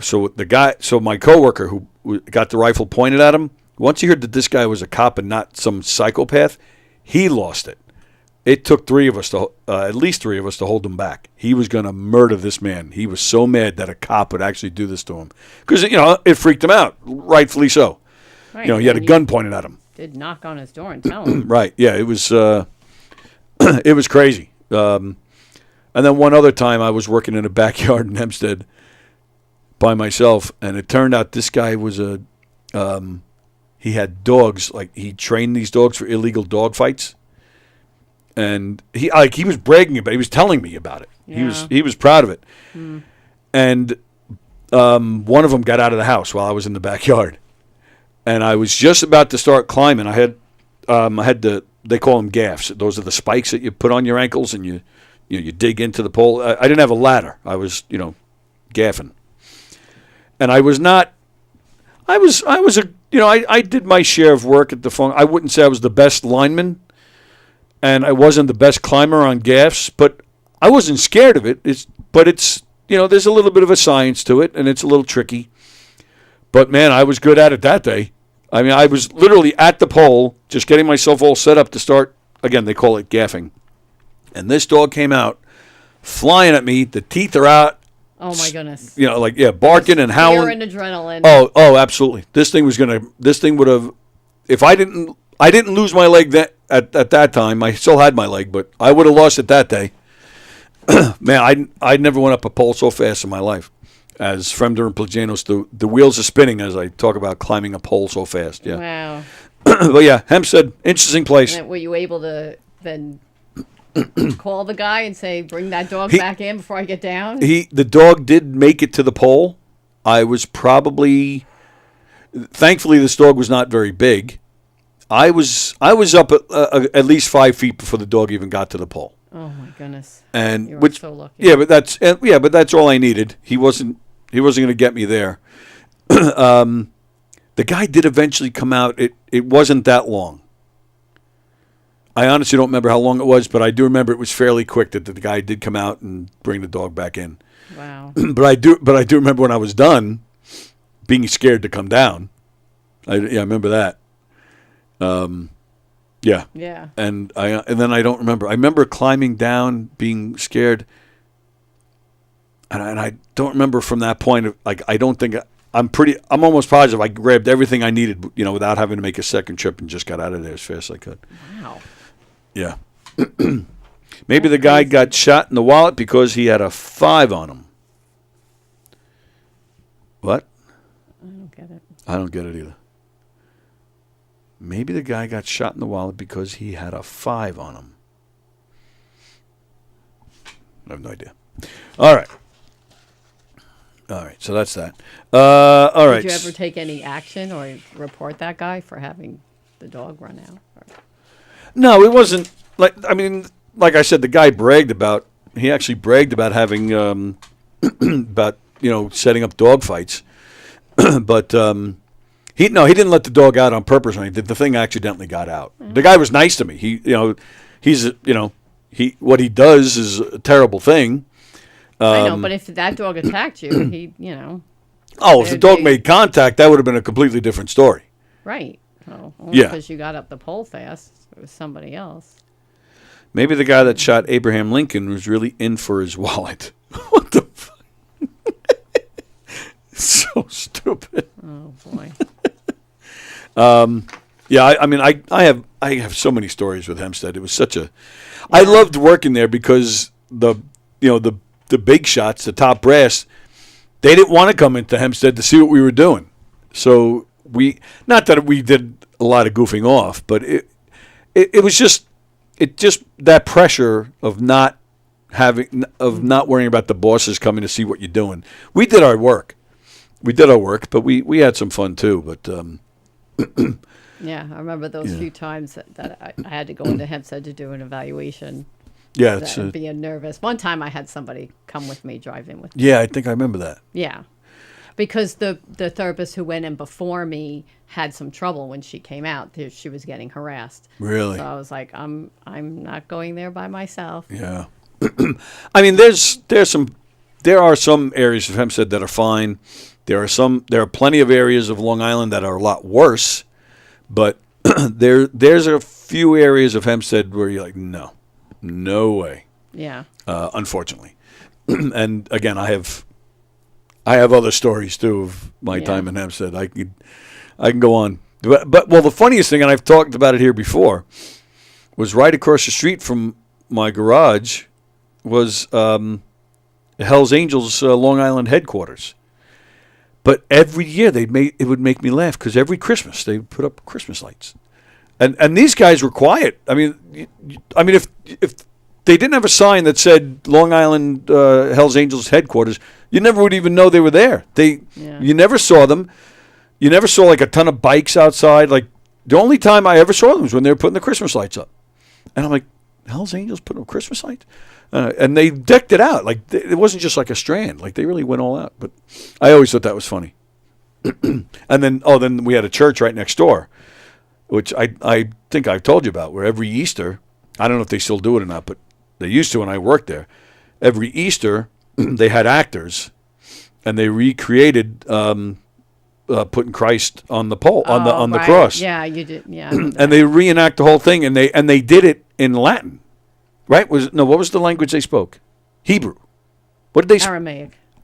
So my coworker who got the rifle pointed at him, once he heard that this guy was a cop and not some psychopath, he lost it. It took at least three of us to hold him back. He was going to murder this man. He was so mad that a cop would actually do this to him. Because, it freaked him out, rightfully so. Right. He had a gun pointed at him. Did knock on his door and tell him. Right, yeah, it was it was crazy. And then one other time I was working in a backyard in Hempstead by myself, and it turned out this guy was he had dogs, like he trained these dogs for illegal dog fights. And he was bragging about it. He was telling me about it. Yeah. He was proud of it. And one of them got out of the house while I was in the backyard. And I was just about to start climbing. I had they call them gaffs. Those are the spikes that you put on your ankles and you dig into the pole. I didn't have a ladder. I was, gaffing. And I was not, I did my share of work at the phone. I wouldn't say I was the best lineman. And I wasn't the best climber on gaffs, but I wasn't scared of it. There's a little bit of a science to it, and it's a little tricky. But, man, I was good at it that day. I mean, I was literally at the pole, just getting myself all set up to start. Again, they call it gaffing. And this dog came out, flying at me. The teeth are out. Oh, my goodness. Barking and howling. Fear and adrenaline. Oh, absolutely. This thing would have, if I didn't lose my leg at that time. I still had my leg, but I would have lost it that day. Man, I never went up a pole so fast in my life. As Fremder and Plagianos, the wheels are spinning as I talk about climbing a pole so fast. Yeah. Wow. But yeah, Hempstead, interesting place. And were you able to then call the guy and say, bring that dog back in before I get down? The dog did make it to the pole. Thankfully this dog was not very big. I was up at least 5 feet before the dog even got to the pole. Oh my goodness! And you were so lucky. Yeah, but that's all I needed. He wasn't going to get me there. The guy did eventually come out. It wasn't that long. I honestly don't remember how long it was, but I do remember it was fairly quick that the guy did come out and bring the dog back in. Wow. But I do remember when I was done, being scared to come down. I remember that. Yeah. Yeah. And then I don't remember. I remember climbing down, being scared, and I don't remember from that point. I'm almost positive I grabbed everything I needed, without having to make a second trip, and just got out of there as fast as I could. Wow. Yeah. Maybe the guy got shot in the wallet because he had a 5 on him. What? I don't get it. I don't get it either. Maybe the guy got shot in the wallet because he had a 5 on him. I have no idea. All right, so that's that. All right. Did you ever take any action or report that guy for having the dog run out? No, it wasn't like I said, the guy he actually bragged about having about setting up dog fights, but he didn't let the dog out on purpose. The thing accidentally got out. Mm-hmm. The guy was nice to me. What he does is a terrible thing. I know, but if that dog attacked you, if the dog made contact, that would have been a completely different story. Right. Oh, yeah. Because you got up the pole fast. It was somebody else. Maybe the guy that shot Abraham Lincoln was really in for his wallet. What the fuck? So stupid. Oh boy. I have so many stories with Hempstead. It was such a. I loved working there because the big shots, the top brass, they didn't want to come into Hempstead to see what we were doing. So not that we did a lot of goofing off, but it was just that pressure of not worrying about the bosses coming to see what you're doing. We did our work, but we had some fun too. But yeah, I remember those few times that I had to go into Hempstead to do an evaluation. Yeah, being nervous. One time I had somebody come with me, drive in with me. Yeah, I think I remember that. Yeah, because the therapist who went in before me had some trouble when she came out. She was getting harassed. Really? So I was like, I'm not going there by myself. Yeah. I mean, there are some areas of Hempstead that are fine. There are plenty of areas of Long Island that are a lot worse, but there's a few areas of Hempstead where you're like, no way. Yeah. Unfortunately. And again, I have other stories too of my time in Hempstead. I can go on. But the funniest thing, and I've talked about it here before, was right across the street from my garage was Hell's Angels Long Island headquarters. But every year it would make me laugh because every Christmas they would put up Christmas lights, and these guys were quiet. I mean, if they didn't have a sign that said Long Island Hell's Angels headquarters, you never would even know they were there. You never saw them. You never saw like a ton of bikes outside. Like the only time I ever saw them was when they were putting the Christmas lights up, and I'm like, Hell's Angels putting up Christmas lights. And they decked it out. Like, it wasn't just like a strand. Like, they really went all out. But I always thought that was funny. And then we had a church right next door, which I think I've told you about, where every Easter, I don't know if they still do it or not, but they used to when I worked there. Every Easter, they had actors, and they recreated putting Christ on the pole, on the cross. Yeah, you did. Yeah. And they reenact the whole thing, and they did it in Latin. Right? What was the language they spoke? Hebrew. What did they speak?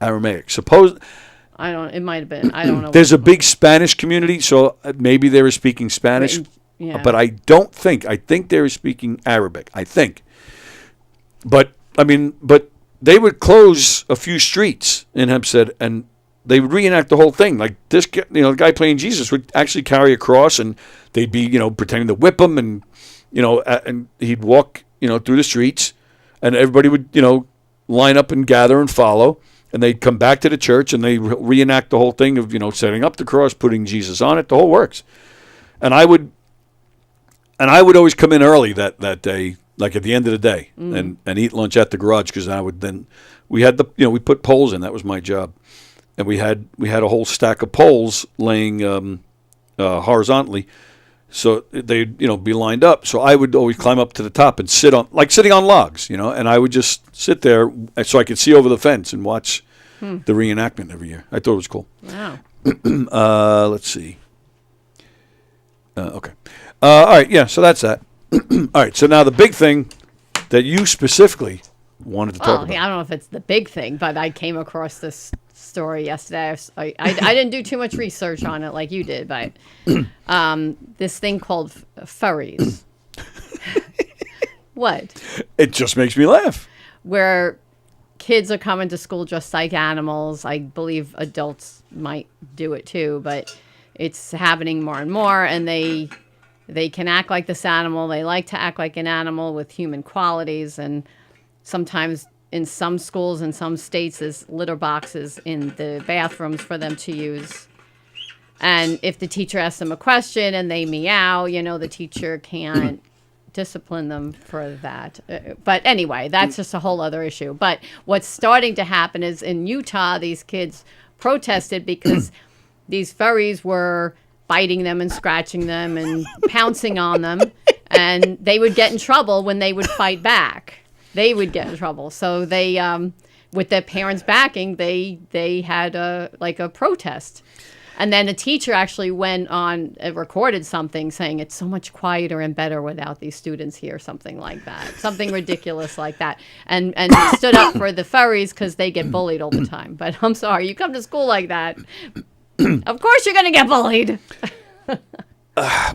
Aramaic. It might have been. I don't know. There's a big Spanish community, so maybe they were speaking Spanish. Yeah. But I think they were speaking Arabic. I think. But they would close a few streets in Hempstead, and they would reenact the whole thing. Like this, the guy playing Jesus would actually carry a cross, and they'd be, pretending to whip him, and and he'd walk, through the streets, and everybody would, line up and gather and follow, and they'd come back to the church, and they reenact the whole thing of, setting up the cross, putting Jesus on it, the whole works. And I would always come in early that day, like at the end of the day, and eat lunch at the garage, because we had we put poles in. That was my job, and we had a whole stack of poles laying horizontally. So they'd, be lined up. So I would always climb up to the top and sitting on logs, and I would just sit there so I could see over the fence and watch the reenactment every year. I thought it was cool. Wow. Let's see. Okay. All right. Yeah. So that's that. All right. So now the big thing that you specifically wanted to talk about. I don't know if it's the big thing, but I came across this story yesterday. I didn't do too much research on it like you did, but this thing called furries. What? It just makes me laugh. Where kids are coming to school dressed like animals. I believe adults might do it too, but it's happening more and more, and they can act like this animal. They like to act like an animal with human qualities, and sometimes in some schools in some states there's litter boxes in the bathrooms for them to use. And if the teacher asks them a question and they meow, the teacher can't discipline them for that. But anyway, that's just a whole other issue. But what's starting to happen is in Utah, these kids protested because these furries were biting them and scratching them and pouncing on them, and they would get in trouble when they would fight back. They would get in trouble. So they, with their parents' backing, they had a protest. And then a teacher actually went on, recorded something saying it's so much quieter and better without these students here, something like that. Something ridiculous like that. And stood up for the furries because they get bullied all the time. But I'm sorry, you come to school like that, of course you're going to get bullied.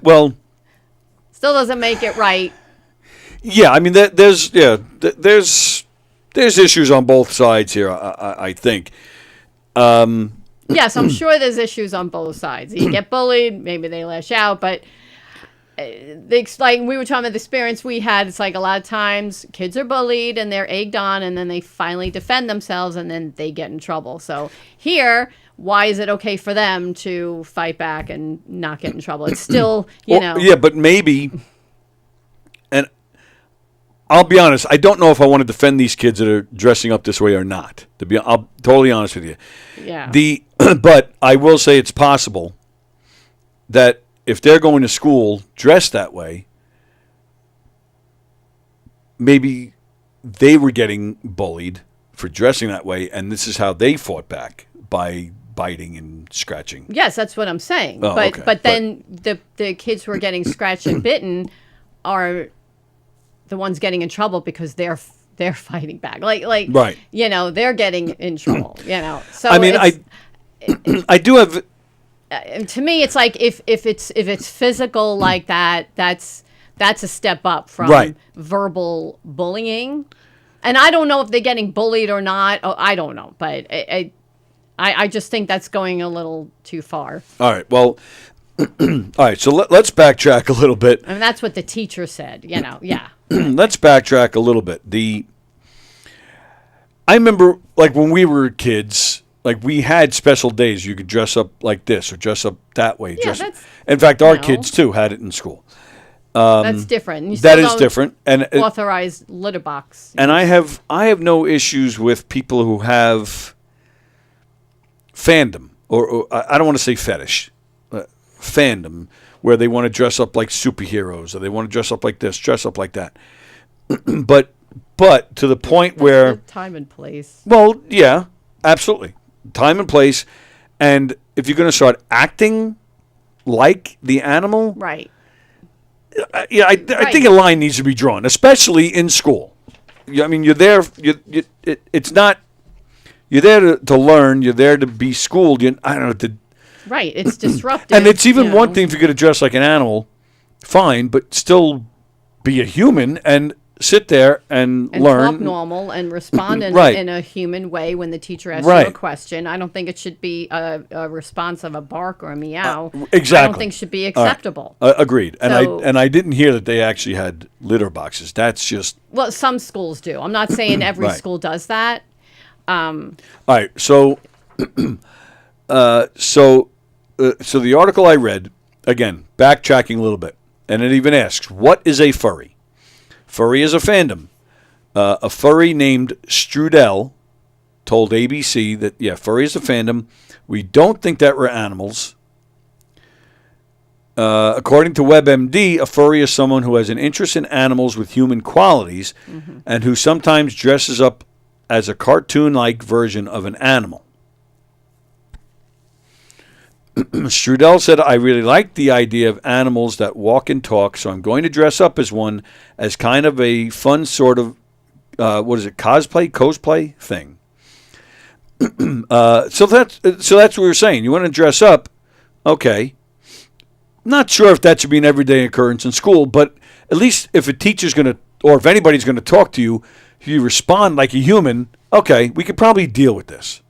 Well, still doesn't make it right. Yeah, I mean, there's issues on both sides here, I think. Yes, I'm sure there's issues on both sides. You get bullied, maybe they lash out, but like we were talking about the experience we had, it's like a lot of times kids are bullied and they're egged on, and then they finally defend themselves, and then they get in trouble. So here, why is it okay for them to fight back and not get in trouble? It's still, Yeah, but maybe, and I'll be honest, I don't know if I want to defend these kids that are dressing up this way or not. I'll totally honest with you. Yeah. But I will say it's possible that if they're going to school dressed that way, maybe they were getting bullied for dressing that way, and this is how they fought back, by biting and scratching. Yes, that's what I'm saying. Oh, but okay. but then the kids who are getting scratched and bitten are the ones getting in trouble because they're fighting back. Like Right. you know, they're getting in trouble. You know, so I mean, I do have. to me, it's like if it's physical like that, that's a step up from Right. verbal bullying. And I don't know if they're getting bullied or not. Oh, I don't know, but I just think that's going a little too far. All right. Well, all right. So let's backtrack a little bit. I mean, that's what the teacher said. You know, yeah. Let's backtrack a little bit. I remember, like, when we were kids, like, we had special days. You could dress up like this or dress up that way. Yeah, in fact, our no. kids too had it in school. That's different. You That still is don't different, and authorize litter box. and I have no issues with people who have fandom, or I don't want to say fetish, fandom, where they want to dress up like superheroes, or they want to dress up like this, dress up like that. but to the point where Time and place. well, yeah, absolutely, time and place, and if you're going to start acting like the animal, Right. yeah, I think a line needs to be drawn, especially in school. I mean, you're there. It's not. You're there to learn. You're there to be schooled. I don't know. Right. It's disruptive. And it's even you one know. thing if you're going to dress like an animal, fine, but still be a human and sit there and learn. Talk normal and respond Right. in a human way when the teacher asks Right. you a question. I don't think it should be a response of a bark or a meow. Exactly. I don't think should be All right. acceptable. Agreed. So- And I didn't hear that they actually had litter boxes. That's just Well, some schools do. I'm not saying every Right. school does that. all right. So, so the article I read, again, backtracking a little bit, and it even asks, what is a furry? Furry is a fandom. A furry named Strudel told ABC that, yeah, furry is a fandom. We don't think that we're animals. According to WebMD, a furry is someone who has an interest in animals with human qualities and who sometimes dresses up as a cartoon-like version of an animal. Strudel said, I really like the idea of animals that walk and talk, so I'm going to dress up as one as kind of a fun sort of, cosplay thing. So that's what we were saying. You want to dress up, okay. Not sure if that should be an everyday occurrence in school, but at least if a teacher's going to, or if anybody's going to talk to you, if you respond like a human, okay, we could probably deal with this.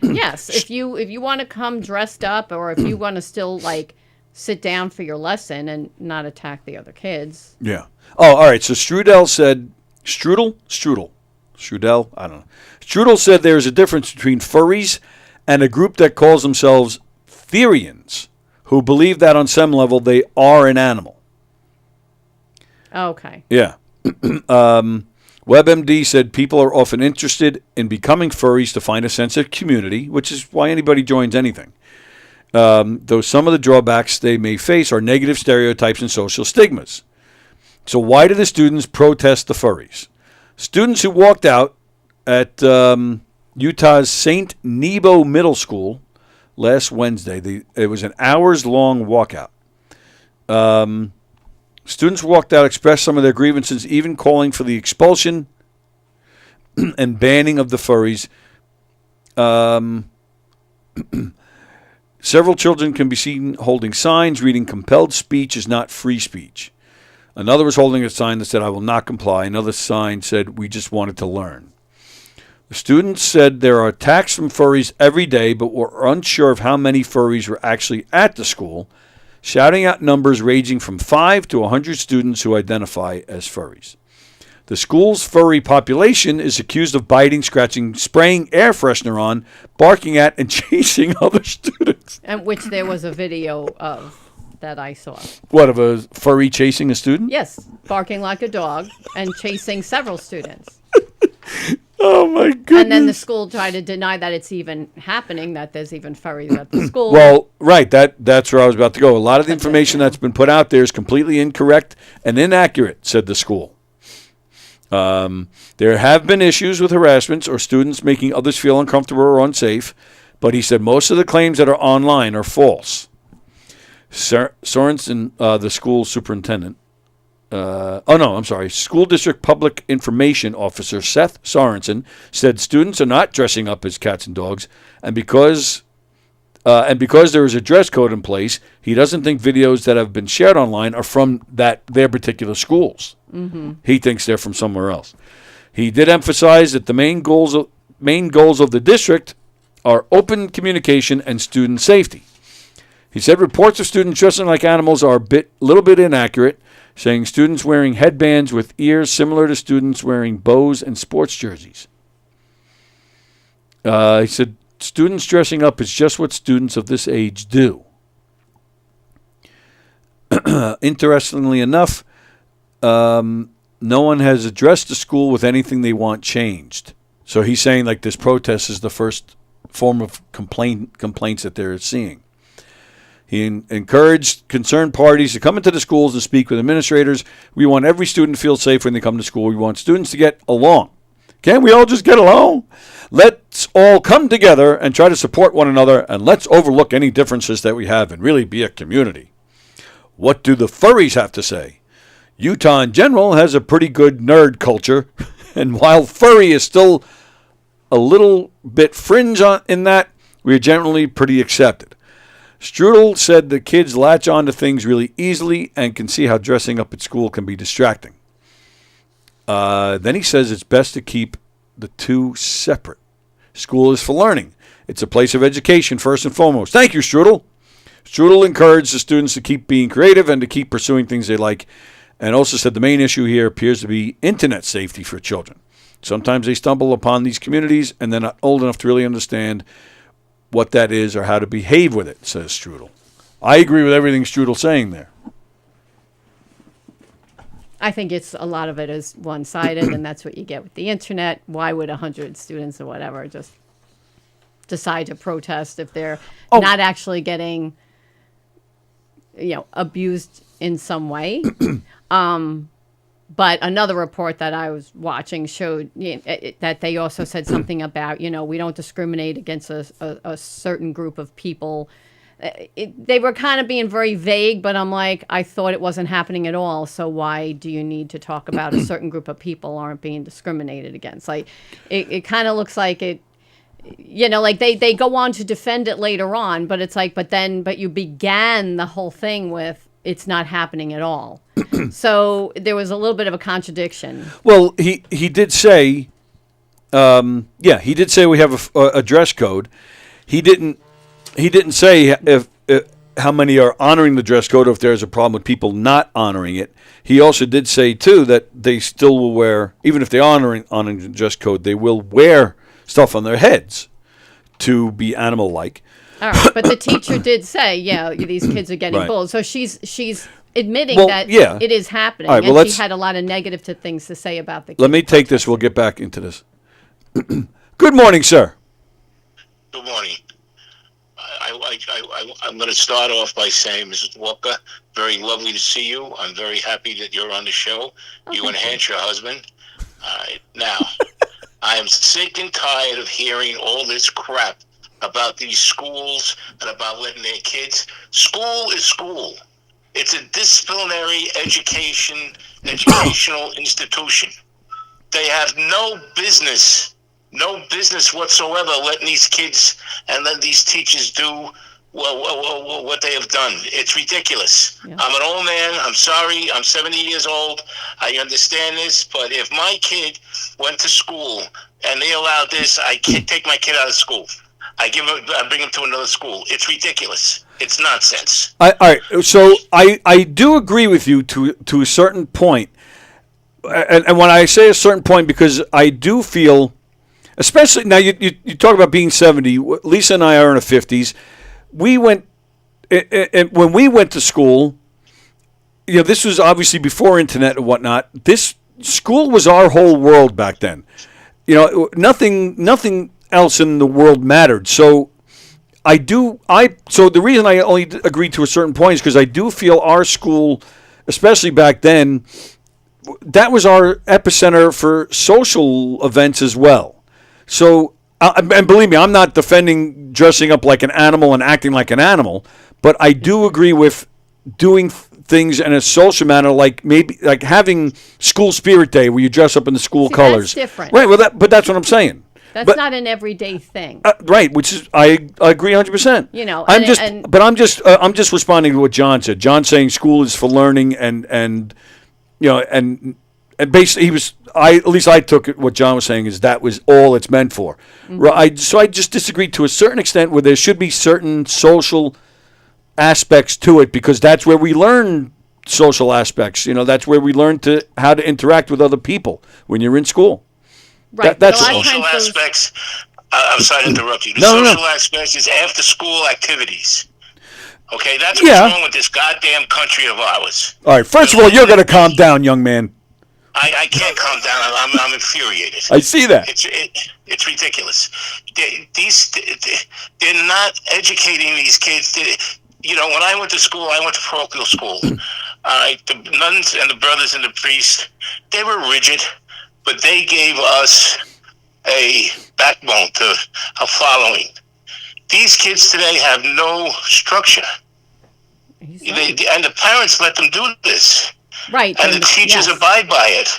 Yes, if you want to come dressed up, or if you want to still like sit down for your lesson and not attack the other kids. Yeah. Oh, all right. So Strudel said, Strudel, I don't know. Strudel said there is a difference between furries and a group that calls themselves Therians, who believe that on some level they are an animal. Okay. Yeah. WebMD said people are often interested in becoming furries to find a sense of community, which is why anybody joins anything. Though some of the drawbacks they may face are negative stereotypes and social stigmas. So why do the students protest the furries? Students who walked out at Utah's St. Nebo Middle School last Wednesday, it was an hours-long walkout. Students walked out, expressed some of their grievances, even calling for the expulsion and banning of the furries. Several children can be seen holding signs reading, "Compelled speech is not free speech." Another was holding a sign that said, "I will not comply." Another sign said, "We just wanted to learn." The students said there are attacks from furries every day, but were unsure of how many furries were actually at the school, shouting out numbers ranging from 5 to 100 students who identify as furries. The school's furry population is accused of biting, scratching, spraying air freshener on, barking at, and chasing other students. And which there was a video of that I saw. What, of a furry chasing a student? Yes, barking like a dog and chasing several students. Oh, my goodness. And then the school tried to deny that it's even happening, that there's even furries at the school. Well, right, that's where I was about to go. A lot of the information that's been put out there is completely incorrect and inaccurate, said the school. There have been issues with harassments or students making others feel uncomfortable or unsafe, but he said most of the claims that are online are false. Sorensen, the school superintendent, School District Public Information Officer Seth Sorensen said students are not dressing up as cats and dogs, and because there is a dress code in place, he doesn't think videos that have been shared online are from their particular schools. Mm-hmm. He thinks they're from somewhere else. He did emphasize that the main goals of the district are open communication and student safety. He said reports of students dressing like animals are a little bit inaccurate, saying students wearing headbands with ears similar to students wearing bows and sports jerseys. He said students dressing up is just what students of this age do. Interestingly enough, no one has addressed the school with anything they want changed. So he's saying like this protest is the first form of complaints that they're seeing. He encouraged concerned parties to come into the schools and speak with administrators. We want every student to feel safe when they come to school. We want students to get along. Can't we all just get along? Let's all come together and try to support one another, and let's overlook any differences that we have and really be a community. What do the furries have to say? Utah in general has a pretty good nerd culture, and while furry is still a little bit fringe in that, we are generally pretty accepted. Strudel said the kids latch on to things really easily and can see how dressing up at school can be distracting. Then he says it's best to keep the two separate. School is for learning. It's a place of education first and foremost. Thank you, Strudel. Strudel encouraged the students to keep being creative and to keep pursuing things they like, and also said the main issue here appears to be internet safety for children. Sometimes they stumble upon these communities and they're not old enough to really understand what that is or how to behave with it, says Strudel. I agree with everything Strudel's saying there. I think it's a lot of it is one-sided, and that's what you get with the internet. Why would 100 students or whatever just decide to protest if they're not actually getting, abused in some way? But another report that I was watching showed that they also said something about, we don't discriminate against a certain group of people. They were kind of being very vague, but I'm like, I thought it wasn't happening at all. So why do you need to talk about a certain group of people aren't being discriminated against? Like, it kind of looks like it, like they go on to defend it later on, but it's like, but you began the whole thing with, it's not happening at all. So there was a little bit of a contradiction. Well, he did say, he did say we have a dress code. He didn't say if how many are honoring the dress code or if there's a problem with people not honoring it. He also did say, too, that they still will wear, even if they're honoring the dress code, they will wear stuff on their heads to be animal-like. All right, but the teacher did say, these kids are getting bullied. So she's admitting that it is happening. Right, and she had a lot of negative things to say about the kids. Let me take this. We'll get back into this. Good morning, sir. Good morning. I'm going to start off by saying, Mrs. Walker, very lovely to see you. I'm very happy that you're on the show. You enhance your husband. Now, I am sick and tired of hearing all this crap about these schools and about letting their kids. School is school. It's a disciplinary educational institution. They have no business whatsoever letting these kids and letting these teachers do what they have done. It's ridiculous. Yeah. I'm an old man. I'm sorry. I'm 70 years old. I understand this, but if my kid went to school and they allowed this, I can't take my kid out of school. I bring him to another school. It's ridiculous. It's nonsense. All right. So I do agree with you to a certain point. And when I say a certain point, because I do feel, especially now you talk about being 70. Lisa and I are in our 50s. We went, and when we went to school, this was obviously before internet and whatnot. This school was our whole world back then. Nothing else in the world mattered. So so the reason I only agreed to a certain point is because I do feel our school, especially back then, that was our epicenter for social events as well. So, and believe me, I'm not defending dressing up like an animal and acting like an animal, but I do agree with doing things in a social manner, like maybe like having school spirit day where you dress up in the school colors. That's different. Right. Well, but that's what I'm saying. That's not an everyday thing. Right, which is I agree 100%. You know, I'm just responding to what John said. John saying school is for learning and you know and basically at least I took it, what John was saying is that was all it's meant for. Right. So I just disagreed to a certain extent where there should be certain social aspects to it, because that's where we learn social aspects. You know, that's where we learn how to interact with other people when you're in school. Right. That's social aspects. I'm sorry to interrupt you. The social aspects is after school activities. Okay, that's what's wrong with this goddamn country of ours. All right. First of all, you're going to calm down, young man. I can't calm down. I'm infuriated. I see that. It's ridiculous. They're not educating these kids. You know, when I went to school, I went to parochial school. All right, the nuns and the brothers and the priests, they were rigid, but they gave us a backbone to a following. These kids today have no structure. And the parents let them do this. Right. And the teachers abide by it.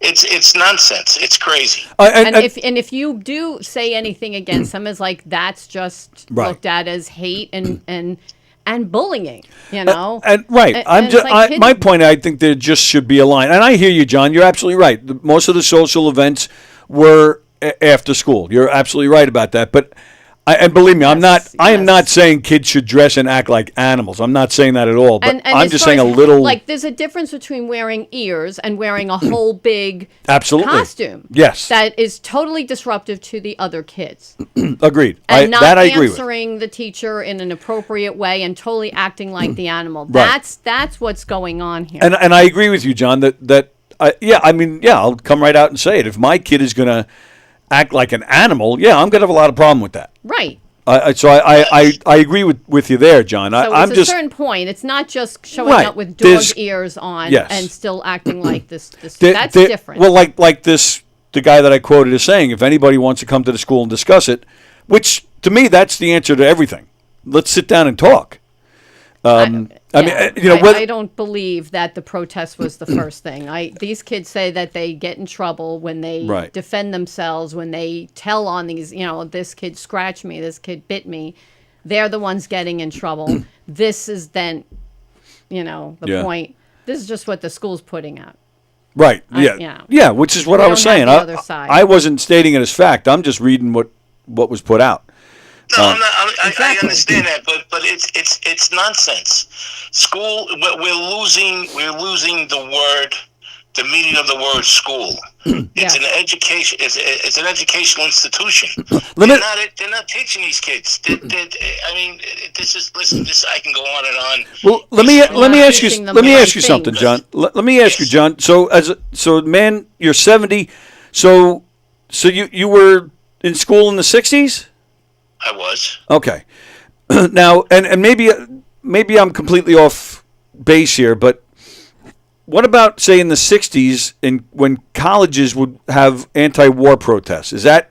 It's nonsense. It's crazy. And if you do say anything against them, it's like that's just looked at as hate and bullying. You know. My point. I think there just should be a line. And I hear you, John. You're absolutely right. Most of the social events were after school. You're absolutely right about that. But and believe me, I am not saying kids should dress and act like animals. I'm not saying that at all. But I'm just saying a little. Like, there's a difference between wearing ears and wearing a whole big costume. Yes. That is totally disruptive to the other kids. Agreed. And not I agree with. answering the teacher in an appropriate way and totally acting like the animal. Right. That's what's going on here. And I agree with you, John. I'll come right out and say it. If my kid is going to act like an animal, I'm going to have a lot of problem with that. Right. So I agree with you there, John. So I'm at just a certain point, it's not just showing up with dog ears on and still acting like this. That's different. Well, like this, the guy that I quoted is saying, if anybody wants to come to the school and discuss it, which to me, that's the answer to everything. Let's sit down and talk. I don't believe that the protest was the first thing. These kids say that they get in trouble when they defend themselves, when they tell on these, this kid scratched me, this kid bit me. They're the ones getting in trouble. This is then, the point. This is just what the school's putting out. Right. Yeah, which is what I was saying. I wasn't stating it as fact. I'm just reading what was put out. No, I'm not. I understand that, but it's nonsense. School, we're losing the word, the meaning of the word school. It's an education. It's an educational institution. They're not teaching these kids. This I can go on and on. Well, let me ask you something, John. Let me ask you, John. So man, you're 70. So you were in school in the 60s? I was. Okay. Now, and maybe I'm completely off base here, but what about, say, in the 60s, when colleges would have anti-war protests? Is that,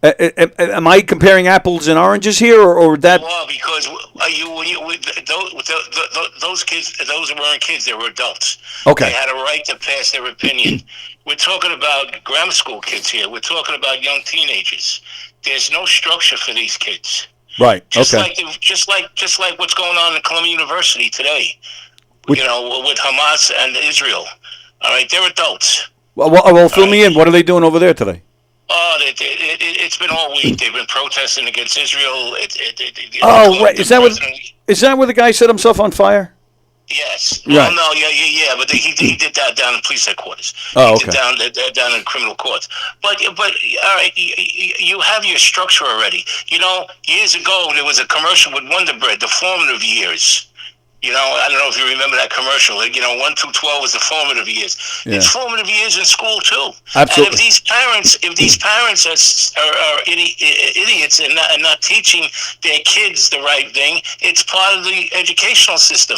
am I comparing apples and oranges here, or that? Well, because those kids, those weren't kids, they were adults. Okay. They had a right to pass their opinion. We're talking about grammar school kids here. We're talking about young teenagers. There's no structure for these kids. Right. Just like what's going on in Columbia University today. With Hamas and Israel. All right, they're adults. Well, fill me in. What are they doing over there today? Oh, it's been all week. They've been protesting against Israel. Right. Is that where the guy set himself on fire? Yes. Right. Well, no, yeah, but he did that down in police headquarters. Oh, okay. He did down in criminal courts. But all right, you have your structure already. Years ago there was a commercial with Wonder Bread, the formative years. I don't know if you remember that commercial. 1 through 12 was the formative years. Yeah. It's formative years in school too. Absolutely. And if these parents are idiots and not teaching their kids the right thing, it's part of the educational system.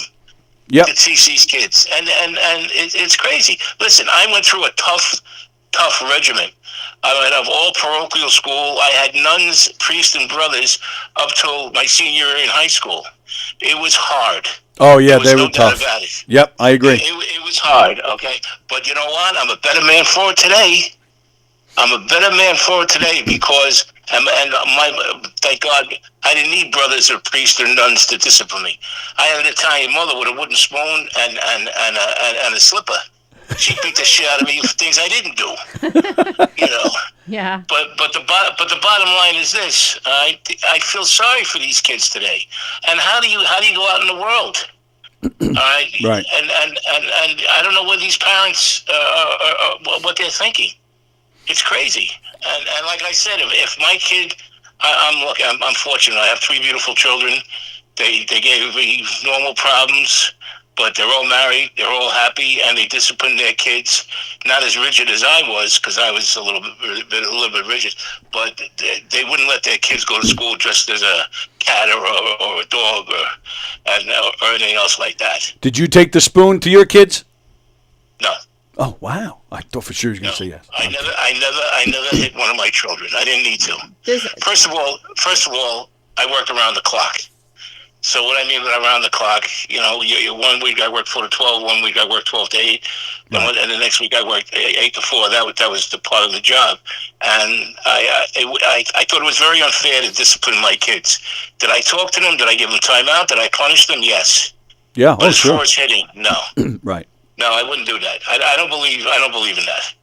Yep. to teach these kids, and it's crazy. Listen, I went through a tough regimen. I went of all parochial school. I had nuns, priests, and brothers up till my senior year in high school. It was hard. Oh yeah, There was they were tough. doubt about it. Yep, I agree. It was hard, okay? But you know what? I'm a better man for it today. Because, thank God, I didn't need brothers or priests or nuns to discipline me. I had an Italian mother with a wooden spoon and a slipper. She beat the shit out of me for things I didn't do. Yeah. But the bottom line is this: I feel sorry for these kids today. And how do you go out in the world? All right. Right. And I don't know what these parents what they're thinking. It's crazy. And like I said, if my kid, I'm fortunate. I have 3 beautiful children. They gave me normal problems, but they're all married. They're all happy, and they discipline their kids. Not as rigid as I was, because I was a little bit rigid. But they wouldn't let their kids go to school dressed as a cat or a dog or anything else like that. Did you take the spoon to your kids? No. Oh wow! I thought for sure you were going to say yes. I never hit one of my children. I didn't need to. First of all, I worked around the clock. So what I mean by around the clock, you 1 week I worked 4 to 12, 1 week I worked 12 to 8, and the next week I worked 8 to 4. That was the part of the job, and I thought it was very unfair to discipline my kids. Did I talk to them? Did I give them time out? Did I punish them? Yes. Yeah. But as far as hitting, no. Right. No, I wouldn't do that. I don't believe in that.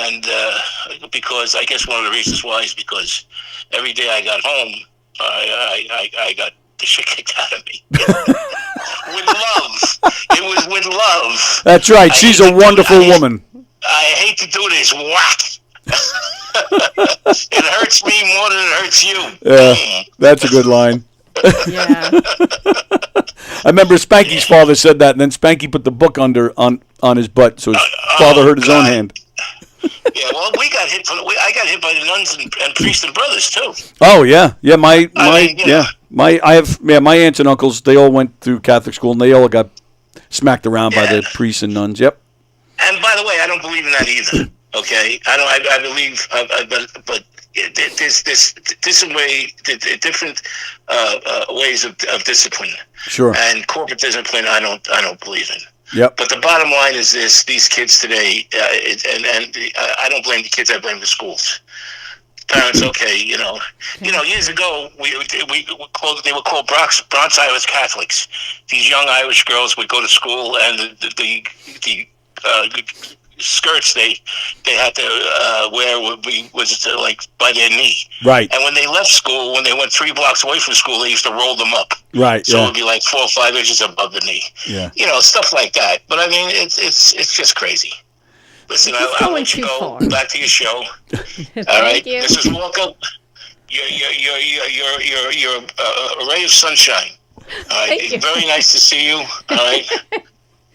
And because I guess one of the reasons why is because every day I got home, I got the shit kicked out of me. With love. It was with love. That's right. She's a wonderful woman. I hate to do this. Whack. It hurts me more than it hurts you. Yeah, that's a good line. Yeah. I remember Spanky's father said that, and then Spanky put the book on his butt, so his father hurt his own hand. Yeah, well, I got hit by the nuns and priests and brothers too. Oh yeah. My aunts and uncles, they all went through Catholic school, and they all got smacked around by the priests and nuns. Yep. And by the way, I don't believe in that either. Okay, I believe, but there's different ways of discipline. Sure. And corporate discipline, I don't believe in. Yep. But the bottom line is this: these kids today, and I don't blame the kids. I blame the schools. Parents, okay, years ago they were called Bronx Irish Catholics. These young Irish girls would go to school, and the skirts they had to wear was like by their knee. Right. And when they left school, when they went 3 blocks away from school, they used to roll them up. Right. So it would be like 4 or 5 inches above the knee. Yeah. Stuff like that. But I mean, it's just crazy. Listen, I'll let you go back to your show. All right. you. This is Walker. You're a ray of sunshine. All right. Thank you. Very nice to see you. All right.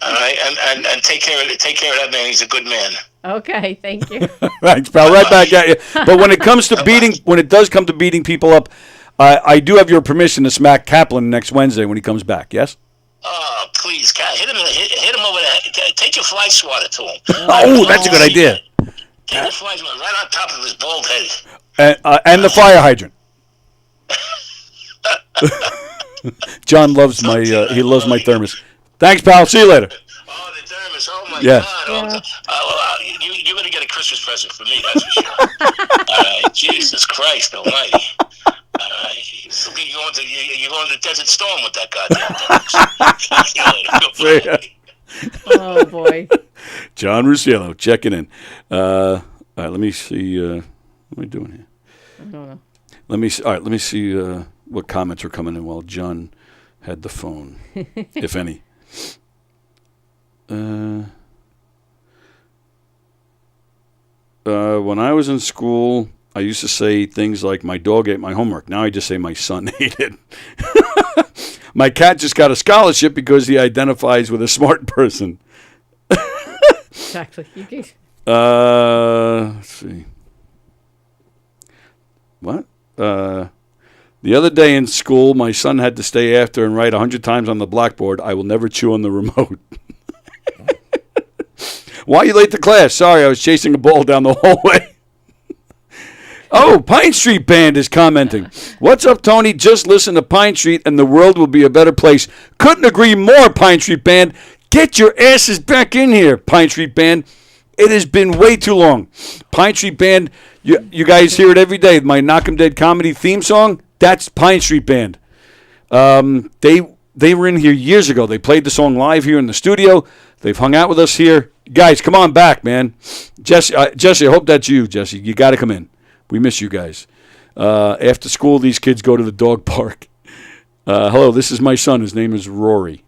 All right, and take care of that man. He's a good man. Okay, thank you. Thanks, pal. Right back at you. But when it comes to when it does come to beating people up, I do have your permission to smack Kaplan next Wednesday when he comes back. Yes. Oh, please, hit him over the head. Take your fly swatter to him. Oh, that's a good idea. Take your fly swatter right on top of his bald head. And the fire hydrant. John loves my thermos. Thanks, pal. See you later. Oh, the thermos. Oh, my Yeah. God. You better get a Christmas present for me, that's for sure. All right. Jesus Christ almighty. All right. You're going to Desert Storm with that goddamn thermos. Oh, boy. John Rusciello checking in. All right, let me see. What am I doing here? I don't know. Let me see what comments are coming in while John had the phone, if any. When I was in school, I used to say things like, my dog ate my homework. Now I just say my son ate it. My cat just got a scholarship because he identifies with a smart person. Exactly. Let's see. What? The other day in school, my son had to stay after and write 100 times on the blackboard, "I will never chew on the remote." Why are you late to class? Sorry, I was chasing a ball down the hallway. Oh, Pine Street Band is commenting. What's up, Tony? Just listen to Pine Street and the world will be a better place. Couldn't agree more, Pine Street Band. Get your asses back in here, Pine Street Band. It has been way too long. Pine Street Band, you guys hear it every day. My Knockem Dead comedy theme song, that's Pine Street Band. They were in here years ago. They played the song live here in the studio. They've hung out with us here. Guys, come on back, man. Jesse, I hope that's you, Jesse. You got to come in. We miss you guys. After school, these kids go to the dog park. Hello, this is my son. His name is Rory.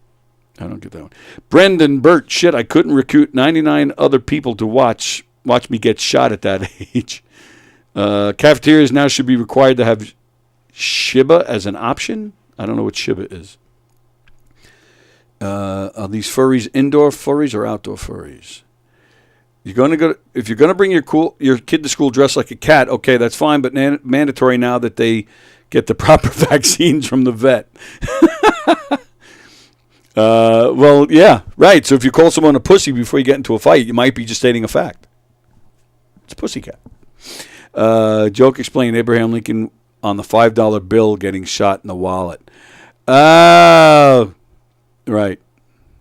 I don't get that one. Brendan Burt, shit, I couldn't recruit 99 other people to watch me get shot at that age. Cafeterias now should be required to have Shiba as an option. I don't know what Shiba is. Are these furries indoor furries or outdoor furries? If you're gonna bring your kid to school dressed like a cat, okay, that's fine, but mandatory now that they get the proper vaccines from the vet. Well, yeah, right. So if you call someone a pussy before you get into a fight, you might be just stating a fact. It's a pussycat. Joke explained Abraham Lincoln on the $5 bill getting shot in the wallet. Oh, right.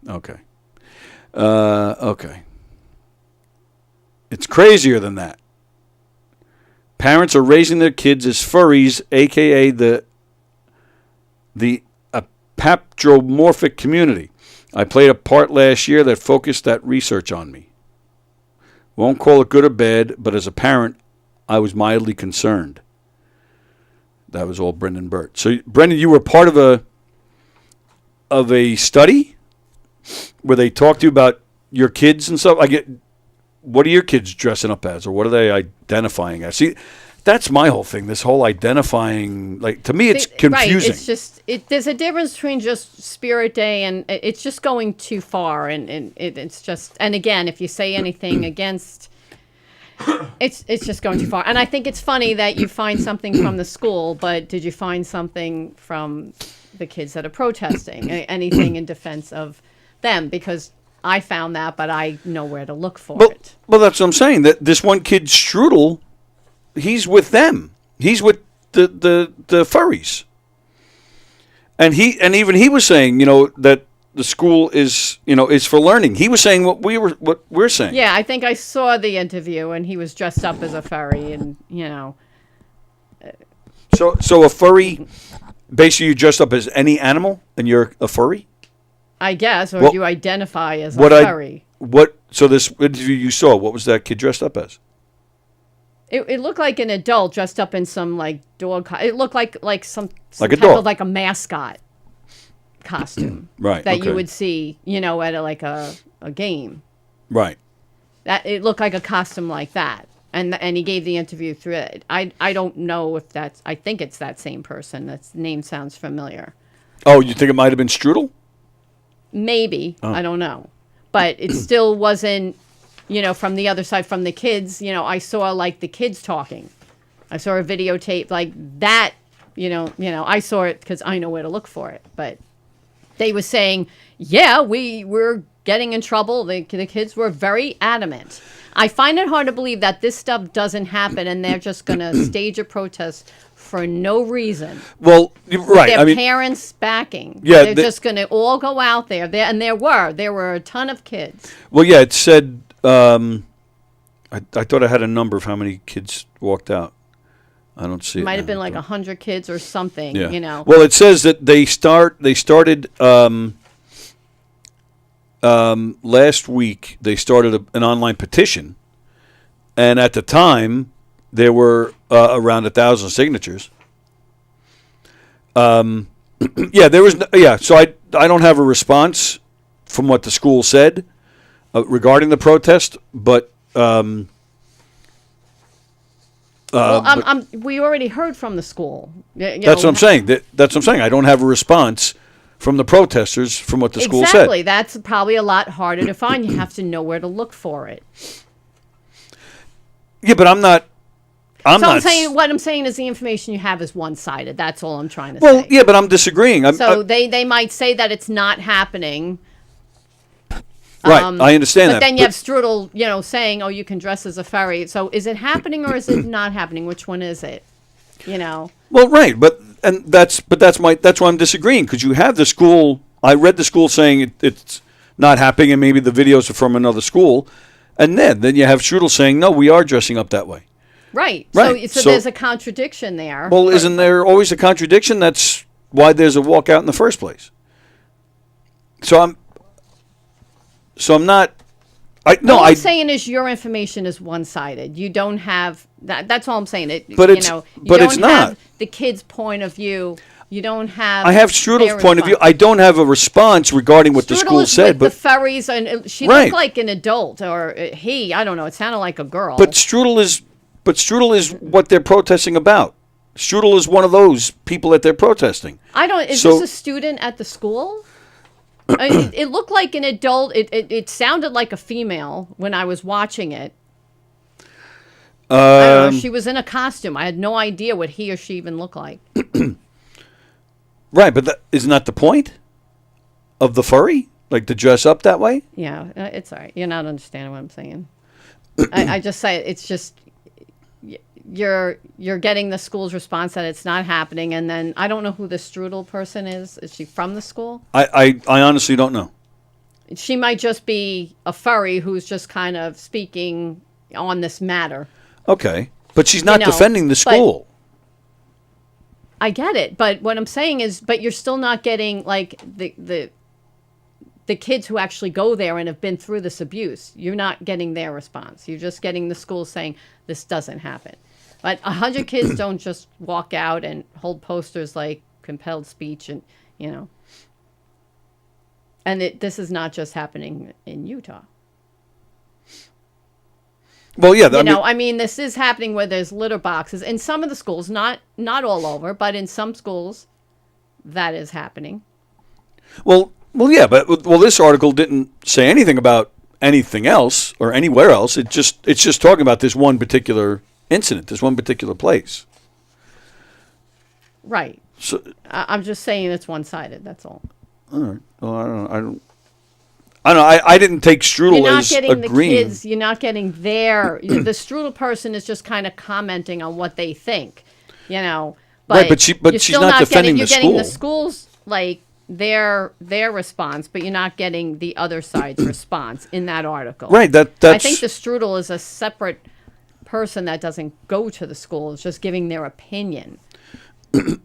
Okay. Okay. It's crazier than that. Parents are raising their kids as furries, a.k.a. the paptromorphic community. I played a part last year that focused that research on me. Won't call it good or bad, but as a parent, I was mildly concerned. That was all Brendan Burt. So, Brendan, you were part of a study where they talked to you about your kids and stuff. What are your kids dressing up as, or what are they identifying as? See, that's my whole thing. This whole identifying, like, to me, it's confusing. Right. It's just there's a difference between just Spirit Day and it's just going too far, and it's just. And again, if you say anything against, it's just going too far. And I think it's funny that you find something from the school, but did you find something from the kids that are protesting? Anything in defense of them? Because I found that, but I know where to look for it. Well, that's what I'm saying. That this one kid, Strudel, he's with them. He's with the furries. And even he was saying, that the school is for learning. He was saying what we're saying. Yeah, I think I saw the interview, and he was dressed up as a furry, and So a furry, basically, you dressed up as any animal, and you're a furry. I guess, or you identify as a furry. So this interview you saw, what was that kid dressed up as? It looked like an adult dressed up in some like dog. It looked like some like type of like a mascot costume, right? That you would see, at a game, right? That it looked like a costume like that, and he gave the interview through it. I don't know if that's. I think it's that same person. That name sounds familiar. Oh, you think it might have been Strudel? Maybe. I don't know. But it still wasn't, from the other side, from the kids. I saw like the kids talking. I saw a videotape like that. I saw it because I know where to look for it. But they were saying, yeah, we were getting in trouble. The kids were very adamant. I find it hard to believe that this stuff doesn't happen and they're just going to stage a protest for no reason. Well, right. Their parents backing. Yeah, they're just going to all go out there. And there were a ton of kids. Well, yeah, it said. I thought I had a number of how many kids walked out. I don't see it. Might have been like 100 kids or something. Yeah. Well, it says that they started last week. They started an online petition, and at the time there were around 1,000 signatures. Yeah, there was. So I don't have a response from what the school said regarding the protest, but. We already heard from the school. That's what I'm saying. That's what I'm saying. I don't have a response from the protesters from what the school said. Exactly. That's probably a lot harder to find. You have to know where to look for it. Yeah, but I'm not. I'm saying what I'm saying is the information you have is one-sided. That's all I'm trying to say. Well, yeah, but I'm disagreeing. They might say that it's not happening. Right, I understand that. But then you have Strudel, saying, "Oh, you can dress as a fairy." So is it happening or is it not happening? Which one is it? Well, right, but that's why I'm disagreeing, because you have the school. I read the school saying it's not happening, and maybe the videos are from another school, and then you have Strudel saying, "No, we are dressing up that way." Right. Right. So there's a contradiction there. Well, isn't there always a contradiction? That's why there's a walkout in the first place. So I'm not. What I'm saying is your information is one-sided. You don't have that. That's all I'm saying. You it's don't not. have the kid's point of view. You don't have. I have Strudel's point of view. I don't have a response regarding what the school said. But the fairies, and she looked like an adult, or he. I don't know. It sounded like a girl. But Strudel is what they're protesting about. Strudel is one of those people that they're protesting. Is this a student at the school? It looked like an adult. It sounded like a female when I was watching it. I don't know. She was in a costume. I had no idea what he or she even looked like. Right, but isn't that the point of the furry? Like to dress up that way? Yeah, it's all right. You're not understanding what I'm saying. I just say it's just you're getting the school's response that it's not happening, and then I don't know who the Strudel person is. Is she from the school? I honestly don't know. She might just be a furry who's just kind of speaking on this matter. Okay, but she's not defending the school. I get it, but what I'm saying is, but you're still not getting like the kids who actually go there and have been through this abuse. You're not getting their response. You're just getting the school saying this doesn't happen. But 100 kids don't just walk out and hold posters like compelled speech, and and this is not just happening in Utah. Well, yeah, I mean, this is happening where there's litter boxes in some of the schools, not all over, but in some schools, that is happening. Well, yeah, but this article didn't say anything about anything else or anywhere else. It's just talking about this one particular incident, this one particular place. Right. So I'm just saying it's one-sided. That's all. All right. Well, I don't. I didn't take Strudel as agreeing. You're not getting the kids. You're not getting their. The Strudel person is just kind of commenting on what they think, But right, but she's not defending the school. You're getting the school's like their response, but you're not getting the other side's response in that artiple. Right. I think the Strudel is a separate person that doesn't go to the school. It's just giving their opinion.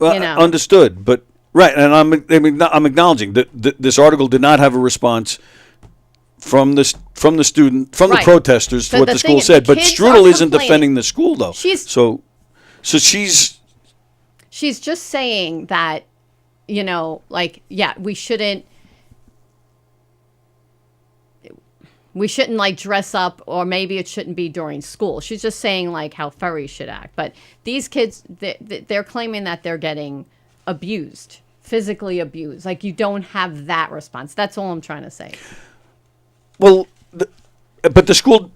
Understood, but right, and I'm acknowledging that this article did not have a response from the protesters to what the school said, but Strudel isn't defending the school though. She's just saying that, we shouldn't like dress up, or maybe it shouldn't be during school. She's just saying like how furries should act. But these kids, they're claiming that they're getting abused, physically abused. Like you don't have that response. That's all I'm trying to say. Well, but the school,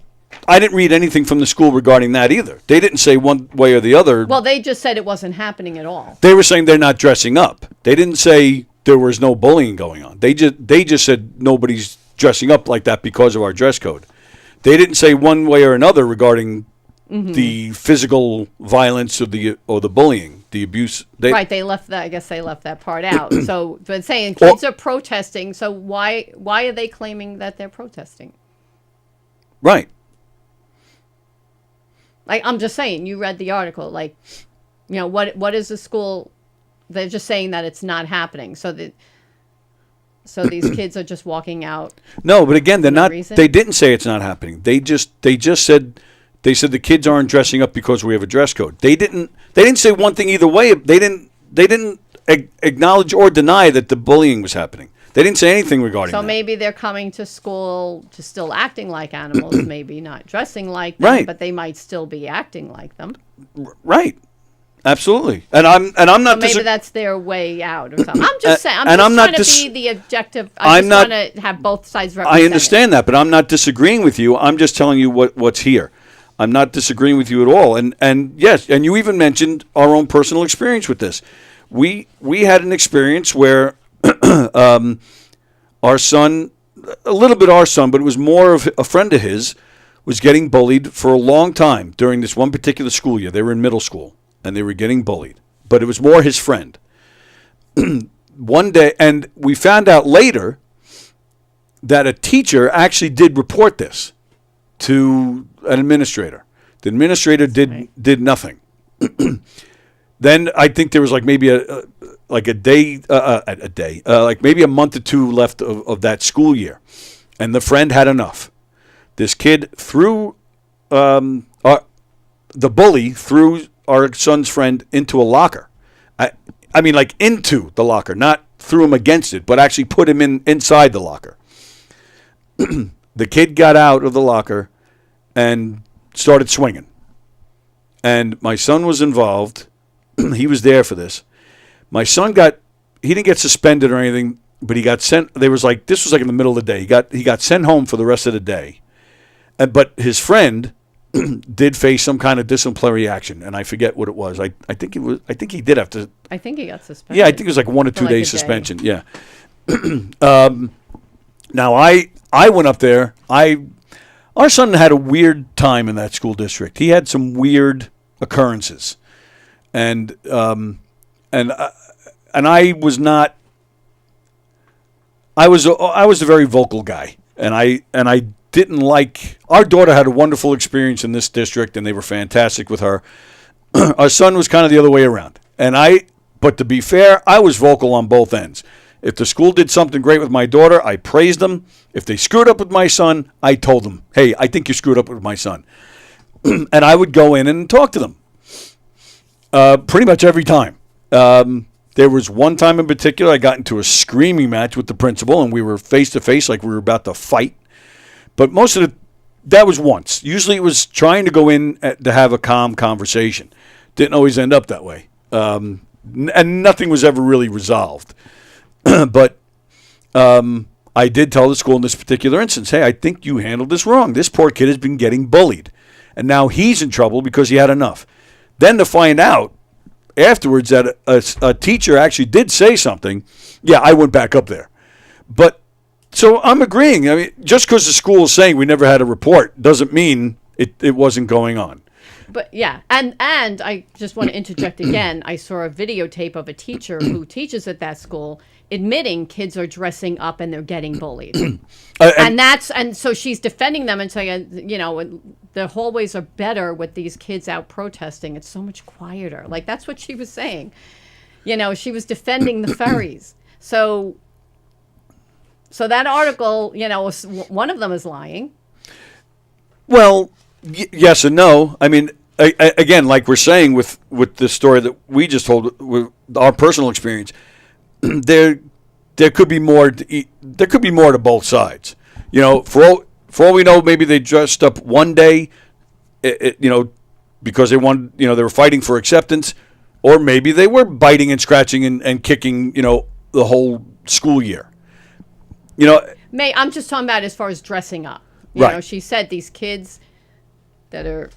I didn't read anything from the school regarding that either. They didn't say one way or the other. Well, they just said it wasn't happening at all. They were saying they're not dressing up. They didn't say there was no bullying going on. They just said nobody's dressing up like that because of our dress code. They didn't say one way or another regarding the physical violence or the bullying, the abuse. Right, they left that. I guess they left that part out. So, but saying kids are protesting, so why are they claiming that they're protesting? Right. Like I'm just saying, you read the article. Like, what is the school? They're just saying that it's not happening. So these kids are just walking out. No, but again, they're not. They didn't say it's not happening. They just said. They said the kids aren't dressing up because we have a dress code. They didn't say one thing either way. They didn't acknowledge or deny that the bullying was happening. They didn't say anything regarding that. So maybe they're coming to school to still acting like animals, maybe not dressing like them, but they might still be acting like them. Right. Absolutely. And I'm not. So maybe that's their way out or something. I'm just saying. I'm trying to be the objective. I just want to have both sides represented. I understand that, but I'm not disagreeing with you. I'm just telling you what's here. I'm not disagreeing with you at all. And yes, and you even mentioned our own personal experience with this. We had an experience where our son, a little bit our son, but it was more of a friend of his, was getting bullied for a long time during this one particular school year. They were in middle school, and they were getting bullied. But it was more his friend. One day, and we found out later that a teacher actually did report this to an administrator. The administrator did nothing. Then I think there was like maybe like maybe a month or two left of that school year, and the friend had enough. This kid threw the bully threw our son's friend into a locker. I mean, like into the locker, not threw him against it, but actually put him inside the locker. The kid got out of the locker and started swinging. And my son was involved. He was there for this. My son he didn't get suspended or anything, but he got sent. This was like in the middle of the day. He got sent home for the rest of the day. But his friend did face some kind of disciplinary action, and I forget what it was. I think he did have to. I think he got suspended. Yeah, I think it was like 1 or 2 days suspension. Yeah. Now I went up there. Our son had a weird time in that school district. He had some weird occurrences, and I was not. I was a very vocal guy, and I didn't like. Our daughter had a wonderful experience in this district, and they were fantastic with her. Our son was kind of the other way around, but to be fair, I was vocal on both ends. If the school did something great with my daughter, I praised them. If they screwed up with my son, I told them, hey, I think you screwed up with my son. And I would go in and talk to them pretty much every time. There was one time in particular I got into a screaming match with the principal, and we were face-to-face like we were about to fight. But that was once. Usually it was trying to go in to have a calm conversation. Didn't always end up that way. And nothing was ever really resolved. But I did tell the school in this particular instance, hey, I think you handled this wrong. This poor kid has been getting bullied. And now he's in trouble because he had enough. Then to find out afterwards that a teacher actually did say something, yeah, I went back up there. But so I'm agreeing. I mean, just because the school is saying we never had a report doesn't mean it wasn't going on. But yeah, and I just want to interject again. I saw a videotape of a teacher who teaches at that school admitting kids are dressing up and they're getting bullied. And so she's defending them and saying, the hallways are better with these kids out protesting. It's so much quieter. Like, that's what she was saying. She was defending the ferries. So that article, one of them is lying. Well, yes and no. I mean, again, like we're saying with the story that we just told, with our personal experience, there could be more. There could be more to both sides. For all we know, maybe they dressed up one day, because they wanted, they were fighting for acceptance, or maybe they were biting and scratching and kicking, the whole school year. I'm just talking about as far as dressing up. Right. She said these kids that are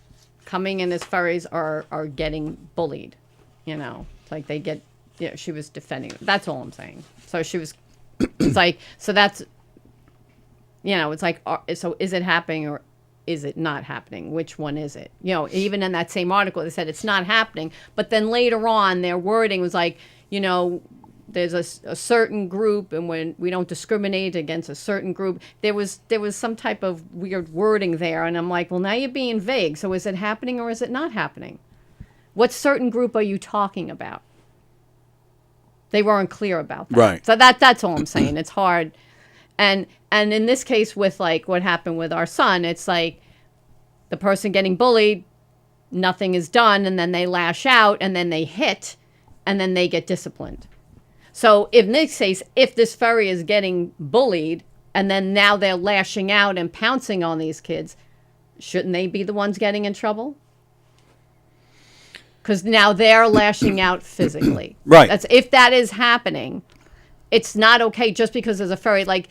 coming in as ferries are getting bullied. Like they get. She was defending them. That's all I'm saying. So she was. It's like, so that's. It's like, so is it happening or is it not happening? Which one is it? Even in that same article, they said it's not happening. But then later on, their wording was like, there's a certain group, and when we don't discriminate against a certain group, there was some type of weird wording there, and I'm like, well, now you're being vague. So is it happening or is it not happening? What certain group are you talking about? They weren't clear about that. Right. So that's all I'm saying. It's hard, and in this case with like what happened with our son, it's like the person getting bullied, nothing is done, and then they lash out, and then they hit, and then they get disciplined. So in this case, if this ferry is getting bullied and then now they're lashing out and pouncing on these kids, shouldn't they be the ones getting in trouble? Because now they're lashing out physically. Right. If that is happening, it's not okay just because there's a ferry. Like,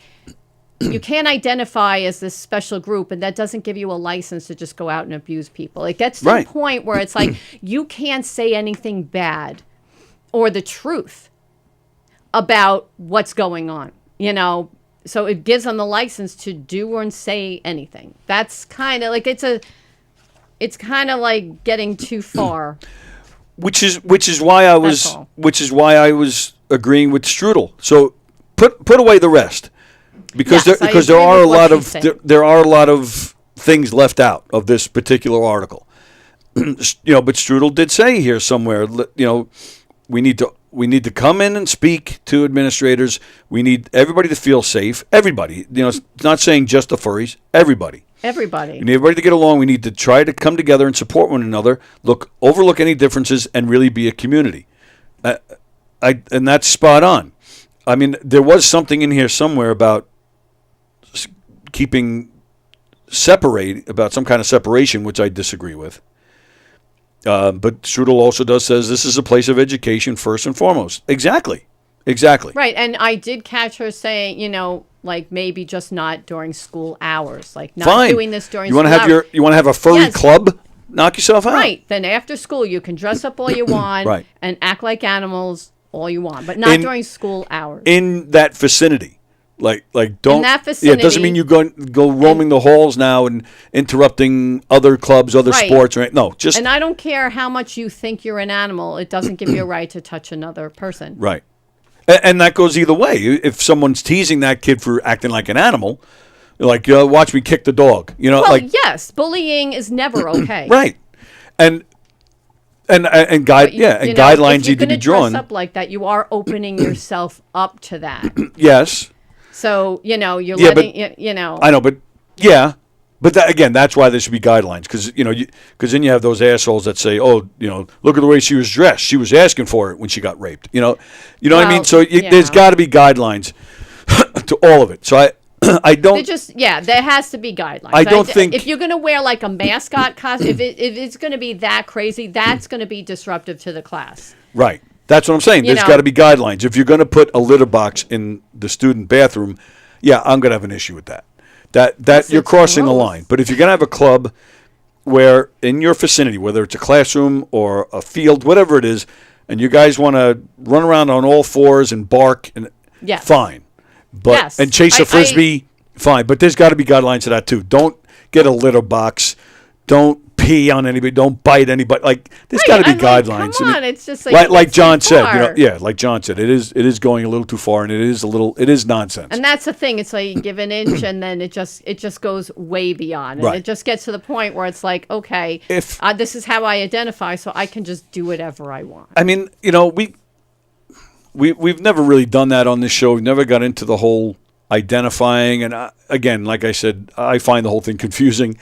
you can't identify as this special group, and that doesn't give you a license to just go out and abuse people. It gets to Right. the point where it's like you can't say anything bad or the truth about what's going on, you know. So it gives them the license to do or say anything. That's kind of like it's kind of like getting too far. Which is why I was agreeing with Strudel. So put away the rest, because Yes, there I are agree a with lot what of he's saying. there are a lot of things left out of this particular article. You know, but Strudel did say here somewhere, you know, we need to come in and speak to administrators. We need everybody to feel safe. Everybody, you know, it's not saying just the furries. Everybody. Everybody. We need everybody to get along. We need to try to come together and support one another. Overlook any differences, and really be a community. And that's spot on. I mean, there was something in here somewhere about keeping about some kind of separation, which I disagree with. But Strudel also says this is a place of education first and foremost. Exactly. Right, and I did catch her saying, you know, like maybe just not during school hours, like not Fine. doing this during you school hours. You want to have a furry Yes. club? Knock yourself out. Right, then after school you can dress up all you want Right. and act like animals all you want, but not during school hours. In that vicinity. Like don't. In that Yeah, it doesn't vicinity. mean you go roaming the halls now and interrupting other clubs, other Right. sports. Right? No, just And I don't care how much you think you're an animal, it doesn't give you a right to touch another person. right. And that goes either way. If someone's teasing that kid for acting like an animal, like watch me kick the dog. You know, Well, like yes, bullying is never okay. right. And But guidelines if need you're to be gonna drawn. dress up like that, you are opening yourself up to that. Yes. So you know you're Yeah, letting you know. I know, but yeah, but again, that's why there should be guidelines, because because then you have those assholes that say, oh, you know, look at the way she was dressed. She was asking for it when she got raped. You know what I mean. So there's got to be guidelines to all of it. So I don't. There has to be guidelines. I don't think if you're going to wear like a mascot costume, if it's going to be that crazy, that's going to be disruptive to the class. Right. That's what I'm saying. There's got to be guidelines. If you're going to put a litter box in the student bathroom, yeah, I'm going to have an issue with that. That you're crossing the line. But if you're going to have a club where in your vicinity, whether it's a classroom or a field, whatever it is, and you guys want to run around on all fours and bark, and fine. But and chase a frisbee, fine. But there's got to be guidelines to that too. Don't get a litter box. Don't pee on anybody. Don't bite anybody. Like there's got to be guidelines. Come on, it's just like John said. Like John said, it is going a little too far, and it is nonsense. And that's the thing. It's like you give an inch, and then it just goes way beyond, and Right. it just gets to the point where it's like, okay, this is how I identify, so I can just do whatever I want. I mean, we've never really done that on this show. We've never got into the whole identifying, and again, like I said, I find the whole thing confusing.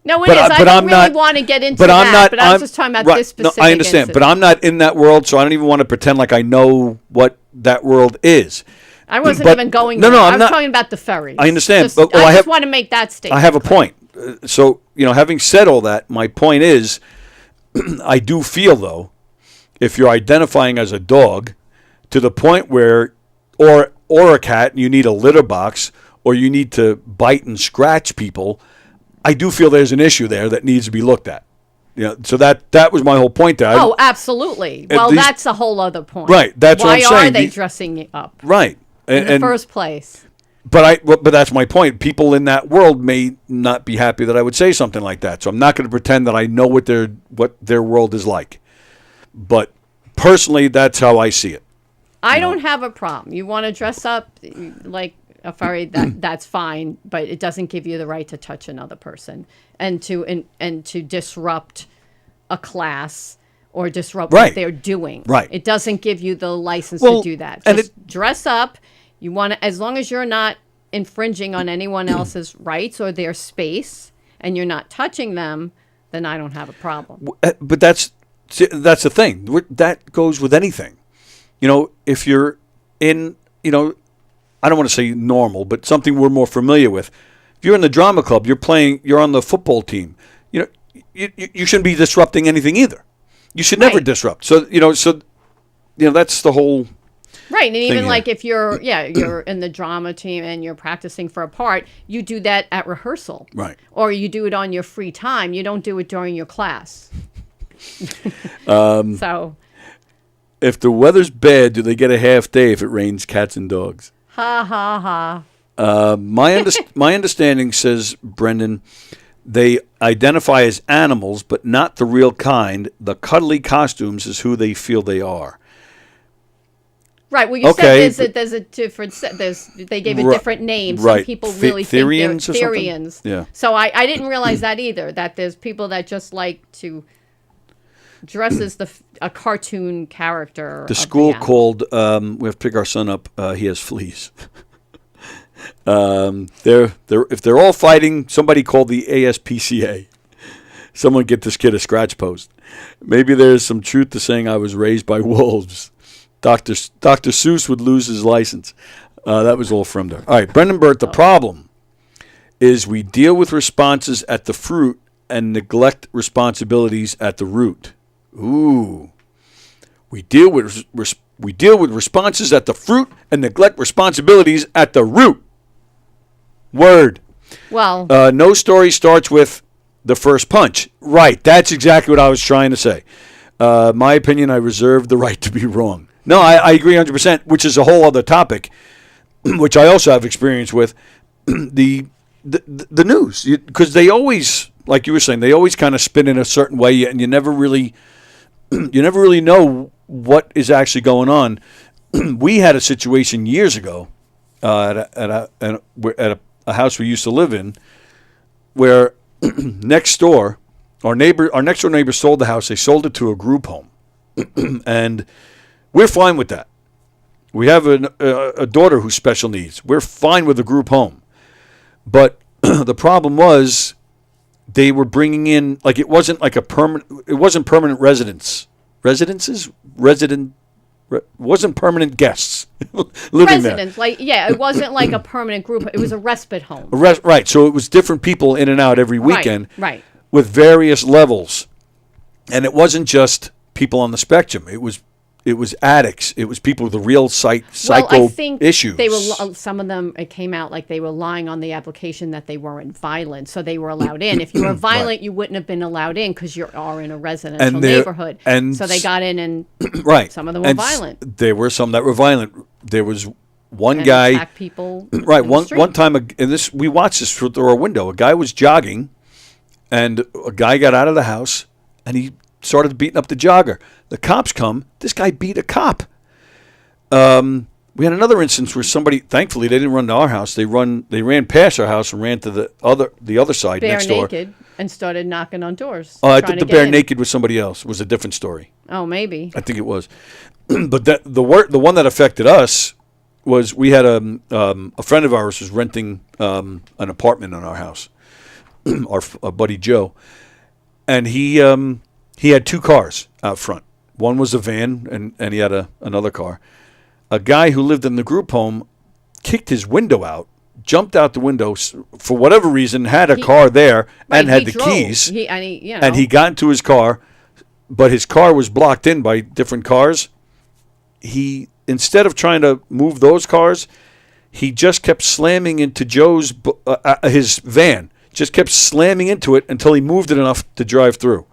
No, it is. I don't really want to get into that, but I'm just talking about this specific No, I understand, incident. but I'm not in that world, so I don't even want to pretend like I know what that world is. I wasn't even going No, there. I'm I was not talking about the ferries. I understand, Just, but I just want to make that statement. I have a point. So, having said all that, my point is, I do feel, though, if you're identifying as a dog, to the point where, or a cat, you need a litter box, or you need to bite and scratch people, I do feel there's an issue there that needs to be looked at. So that was my whole point there. Oh, absolutely. Well, that's a whole other point. Right, that's what I'm saying. Why are they dressing up? Right. In the first place. But that's my point. People in that world may not be happy that I would say something like that. So I'm not going to pretend that I know what their world is like. But personally, that's how I see it. I don't have a problem. You want to dress up like a furry, that's fine, but it doesn't give you the right to touch another person and to disrupt a class or disrupt what they're doing. Right. It doesn't give you the license to do that. Just dress up. You want to, as long as you're not infringing on anyone else's rights or their space, and you're not touching them, then I don't have a problem. But that's the thing. That goes with anything. If you're in, I don't want to say normal, but something we're more familiar with. If you're in the drama club, you're on the football team. You shouldn't be disrupting anything either. You should never disrupt. So that's the whole. Right, and even here. like if you're in the drama team and you're practicing for a part, you do that at rehearsal. Right. Or you do it on your free time. You don't do it during your class. So. If the weather's bad, do they get a half day if it rains cats and dogs? Ha, ha, ha. My understanding, says Brendan, they identify as animals, but not the real kind. The cuddly costumes is who they feel they are. Right. Well, you said there's a different. They gave a different name. Some right. people really Therians think they're or Therians. something? Yeah. So I didn't realize that either. That there's people that just like to dress as a cartoon character. The school called. We have to pick our son up. He has fleas. If they're all fighting, somebody called the ASPCA. Someone get this kid a scratch post. Maybe there's some truth to saying I was raised by wolves. Dr. Seuss would lose his license. That was all from there. All right, Brendan Burt, the problem is we deal with responses at the fruit and neglect responsibilities at the root. Ooh. We deal with responses at the fruit and neglect responsibilities at the root. Word. Well. No story starts with the first punch. Right. That's exactly what I was trying to say. My opinion, I reserve the right to be wrong. No, I agree 100%, which is a whole other topic, which I also have experience with. The news, because they always, like you were saying, they always kind of spin in a certain way, and you never really know what is actually going on. We had a situation years ago at a house we used to live in, where next door, our next door neighbor sold the house. They sold it to a group home, and we're fine with that. We have a daughter who's special needs. We're fine with a group home, but the problem was they were bringing in, like, it wasn't like it wasn't permanent wasn't permanent guests living residents, there. It wasn't like a permanent group. It was a respite home. Right, so it was different people in and out every weekend. Right. With various levels, and it wasn't just people on the spectrum. It was addicts. It was people with the real psycho I think issues. They were some of them. It came out like they were lying on the application that they weren't violent, so they were allowed in. If you were violent, right, you wouldn't have been allowed in because you are in a residential neighborhood. And so they got in, and right, some of them were violent. There were some that were violent. There was one and guy attacked people. Right, one time, and this we watched this through our window. A guy was jogging, and a guy got out of the house, and he started beating up the jogger. The cops come. This guy beat a cop. We had another instance where somebody, thankfully, they didn't run to our house. They ran past our house and ran to the other side next door. Bare naked and started knocking on doors. I thought the bare naked was somebody else. It was a different story. Oh, maybe. I think it was. But the one that affected us was we had a friend of ours was renting an apartment in our house. Our buddy Joe, and he had two cars out front. One was a van, and he had another car. A guy who lived in the group home kicked his window out, jumped out the window for whatever reason, had a car there, right, and had the drove. keys. And he got into his car, but his car was blocked in by different cars. He, instead of trying to move those cars, he just kept slamming into Joe's his van. Just kept slamming into it until he moved it enough to drive through.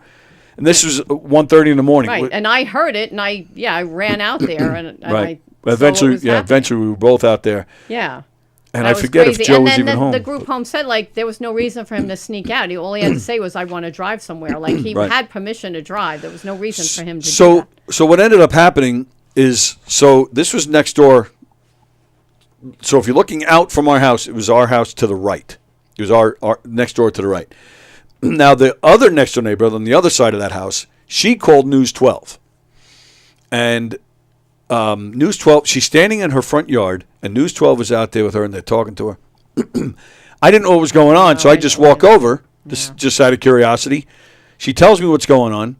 And this was 1:30 in the morning. Right, and I heard it, and I ran out there, and right. I eventually, saw what was eventually we were both out there. Yeah. And I forget crazy. if Joe was even home. The group home said, like, there was no reason for him to sneak out. All he had to say was, I want to drive somewhere. Like, he right. had permission to drive. There was no reason for him to do that. So what ended up happening is, this was next door. So if you're looking out from our house, it was our house to the right. It was our next door to the right. Now, the other next door neighbor on the other side of that house, she called News 12. And News 12, she's standing in her front yard, and News 12 is out there with her, and they're talking to her. I didn't know what was going on, so I just walk over, just out of curiosity. She tells me what's going on,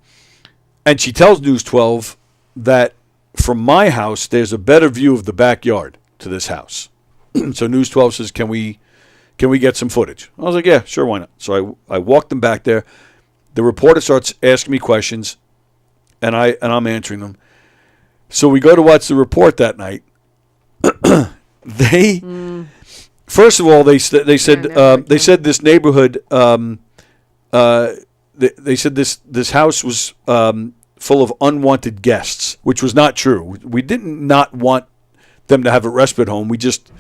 and she tells News 12 that from my house, there's a better view of the backyard to this house. So News 12 says, can we get some footage? I was like, yeah, sure, why not? So I walked them back there. The reporter starts asking me questions, and I'm answering them. So we go to watch the report that night, they first of all they said this neighborhood they said this house was full of unwanted guests, which was not true. We didn't not want them to have a respite home. We just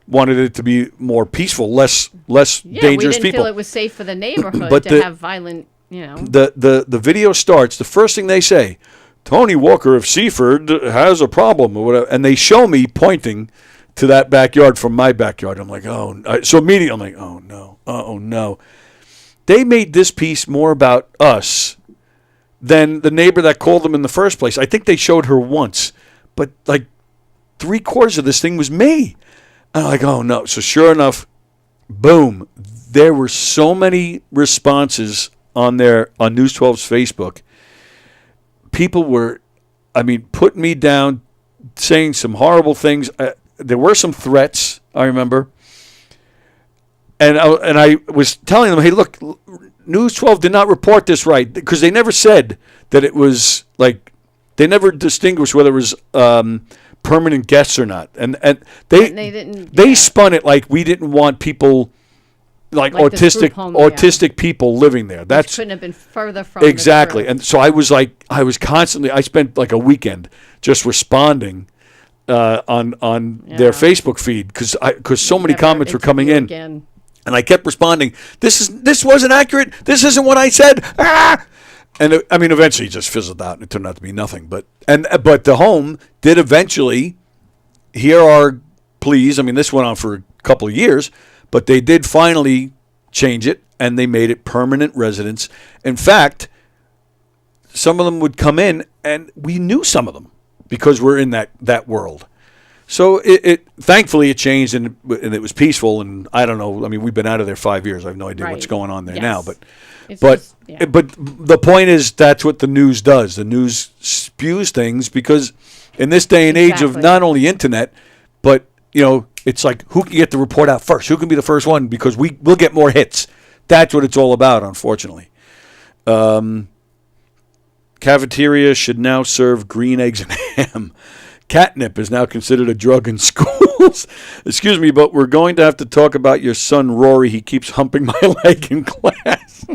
wanted it to be more peaceful, less dangerous we didn't people. feel it was safe for the neighborhood But to have violent, The video starts. The first thing they say, Tony Walker of Seaford has a problem or whatever, and they show me pointing to that backyard from my backyard. I'm like, so immediately I'm like, oh no. They made this piece more about us than the neighbor that called them in the first place. I think they showed her once, but like 3/4 of this thing was me. And I'm like, oh no. So sure enough, boom, there were so many responses on News 12's Facebook. People were, putting me down, saying some horrible things. There were some threats, I remember. And I was telling them, hey, look, News 12 did not report this right, because they never said that it was like, they never distinguished whether it was permanent guests or not. And they spun it like we didn't want people, like autistic people living there. That couldn't have been further from exactly. And so I was constantly, I spent like a weekend just responding on their Facebook feed because so many comments were coming in. Again. And I kept responding, this wasn't accurate. This isn't what I said. Ah! And eventually it just fizzled out and it turned out to be nothing. But the home did eventually hear our pleas. This went on for a couple of years, but they did finally change it and they made it permanent residence. In fact, some of them would come in and we knew some of them because we're in that world. So it thankfully it changed and it was peaceful, and I don't know. We've been out of there 5 years. I have no idea what's going on there now. But the point is that's what the news does. The news spews things because in this day and age of not only internet, but it's like who can get the report out first? Who can be the first one? Because we'll get more hits. That's what it's all about, unfortunately. Cafeteria should now serve green eggs and ham. Catnip is now considered a drug in schools. Excuse me, but we're going to have to talk about your son, Rory. He keeps humping my leg in class.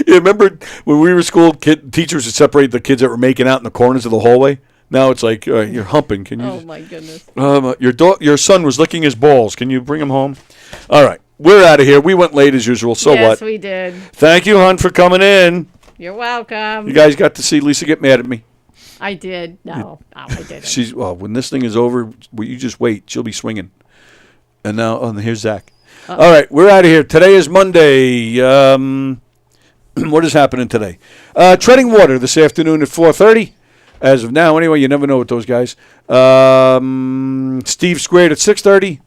You remember when we were in school, teachers would separate the kids that were making out in the corners of the hallway? Now it's like, you're humping. Can you? Oh, my goodness. Your son was licking his balls. Can you bring him home? All right. We're out of here. We went late as usual. So what? Yes, we did. Thank you, hon, for coming in. You're welcome. You guys got to see Lisa get mad at me. I did. No, I didn't. When this thing is over, you just wait. She'll be swinging. And now, here's Zach. All right, we're out of here. Today is Monday. What is happening today? Treading water this afternoon at 4:30. As of now, anyway, you never know with those guys. Steve Squared at 6:30.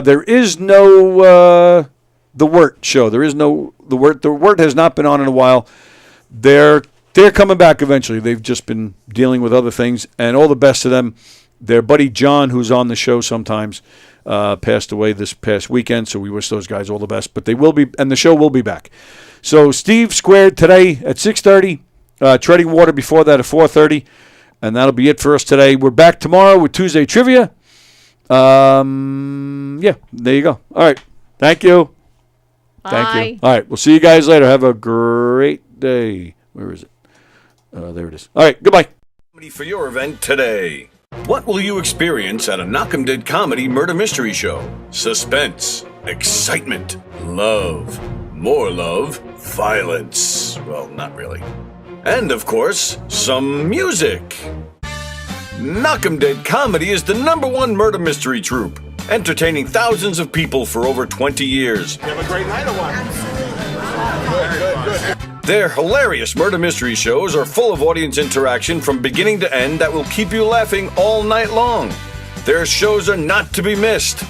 There is no the Wirt show. There is no the Wirt. The Wirt has not been on in a while. They're coming back eventually. They've just been dealing with other things, and all the best to them. Their buddy John, who's on the show sometimes, passed away this past weekend, so we wish those guys all the best. But they will be, and the show will be back. So Steve Squared today at 6:30. Treading water before that at 4:30, and that'll be it for us today. We're back tomorrow with Tuesday Trivia. There you go. All right. Thank you. Bye. Thank you. All right. We'll see you guys later. Have a great day. Where is it? There it is. All right. Goodbye. For your event today. What will you experience at a Knockem Dead Comedy Murder Mystery Show? Suspense, excitement, love, more love, violence. Well, not really. And, of course, some music. Knockem Dead Comedy is the #1 murder mystery troupe, entertaining thousands of people for over 20 years. You have a great night or what? Good. Their hilarious murder mystery shows are full of audience interaction from beginning to end that will keep you laughing all night long. Their shows are not to be missed.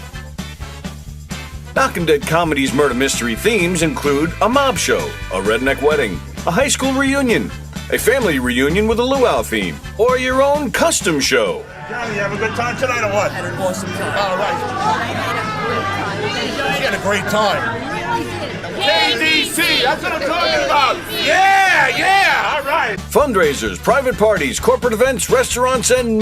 Knockem Dead Comedy's murder mystery themes include a mob show, a redneck wedding, a high school reunion, a family reunion with a luau theme, or your own custom show. Johnny, you have a good time tonight or what? Had an awesome time. All right. She had a great time. KDC, that's what I'm talking about. Yeah, all right. Fundraisers, private parties, corporate events, restaurants, and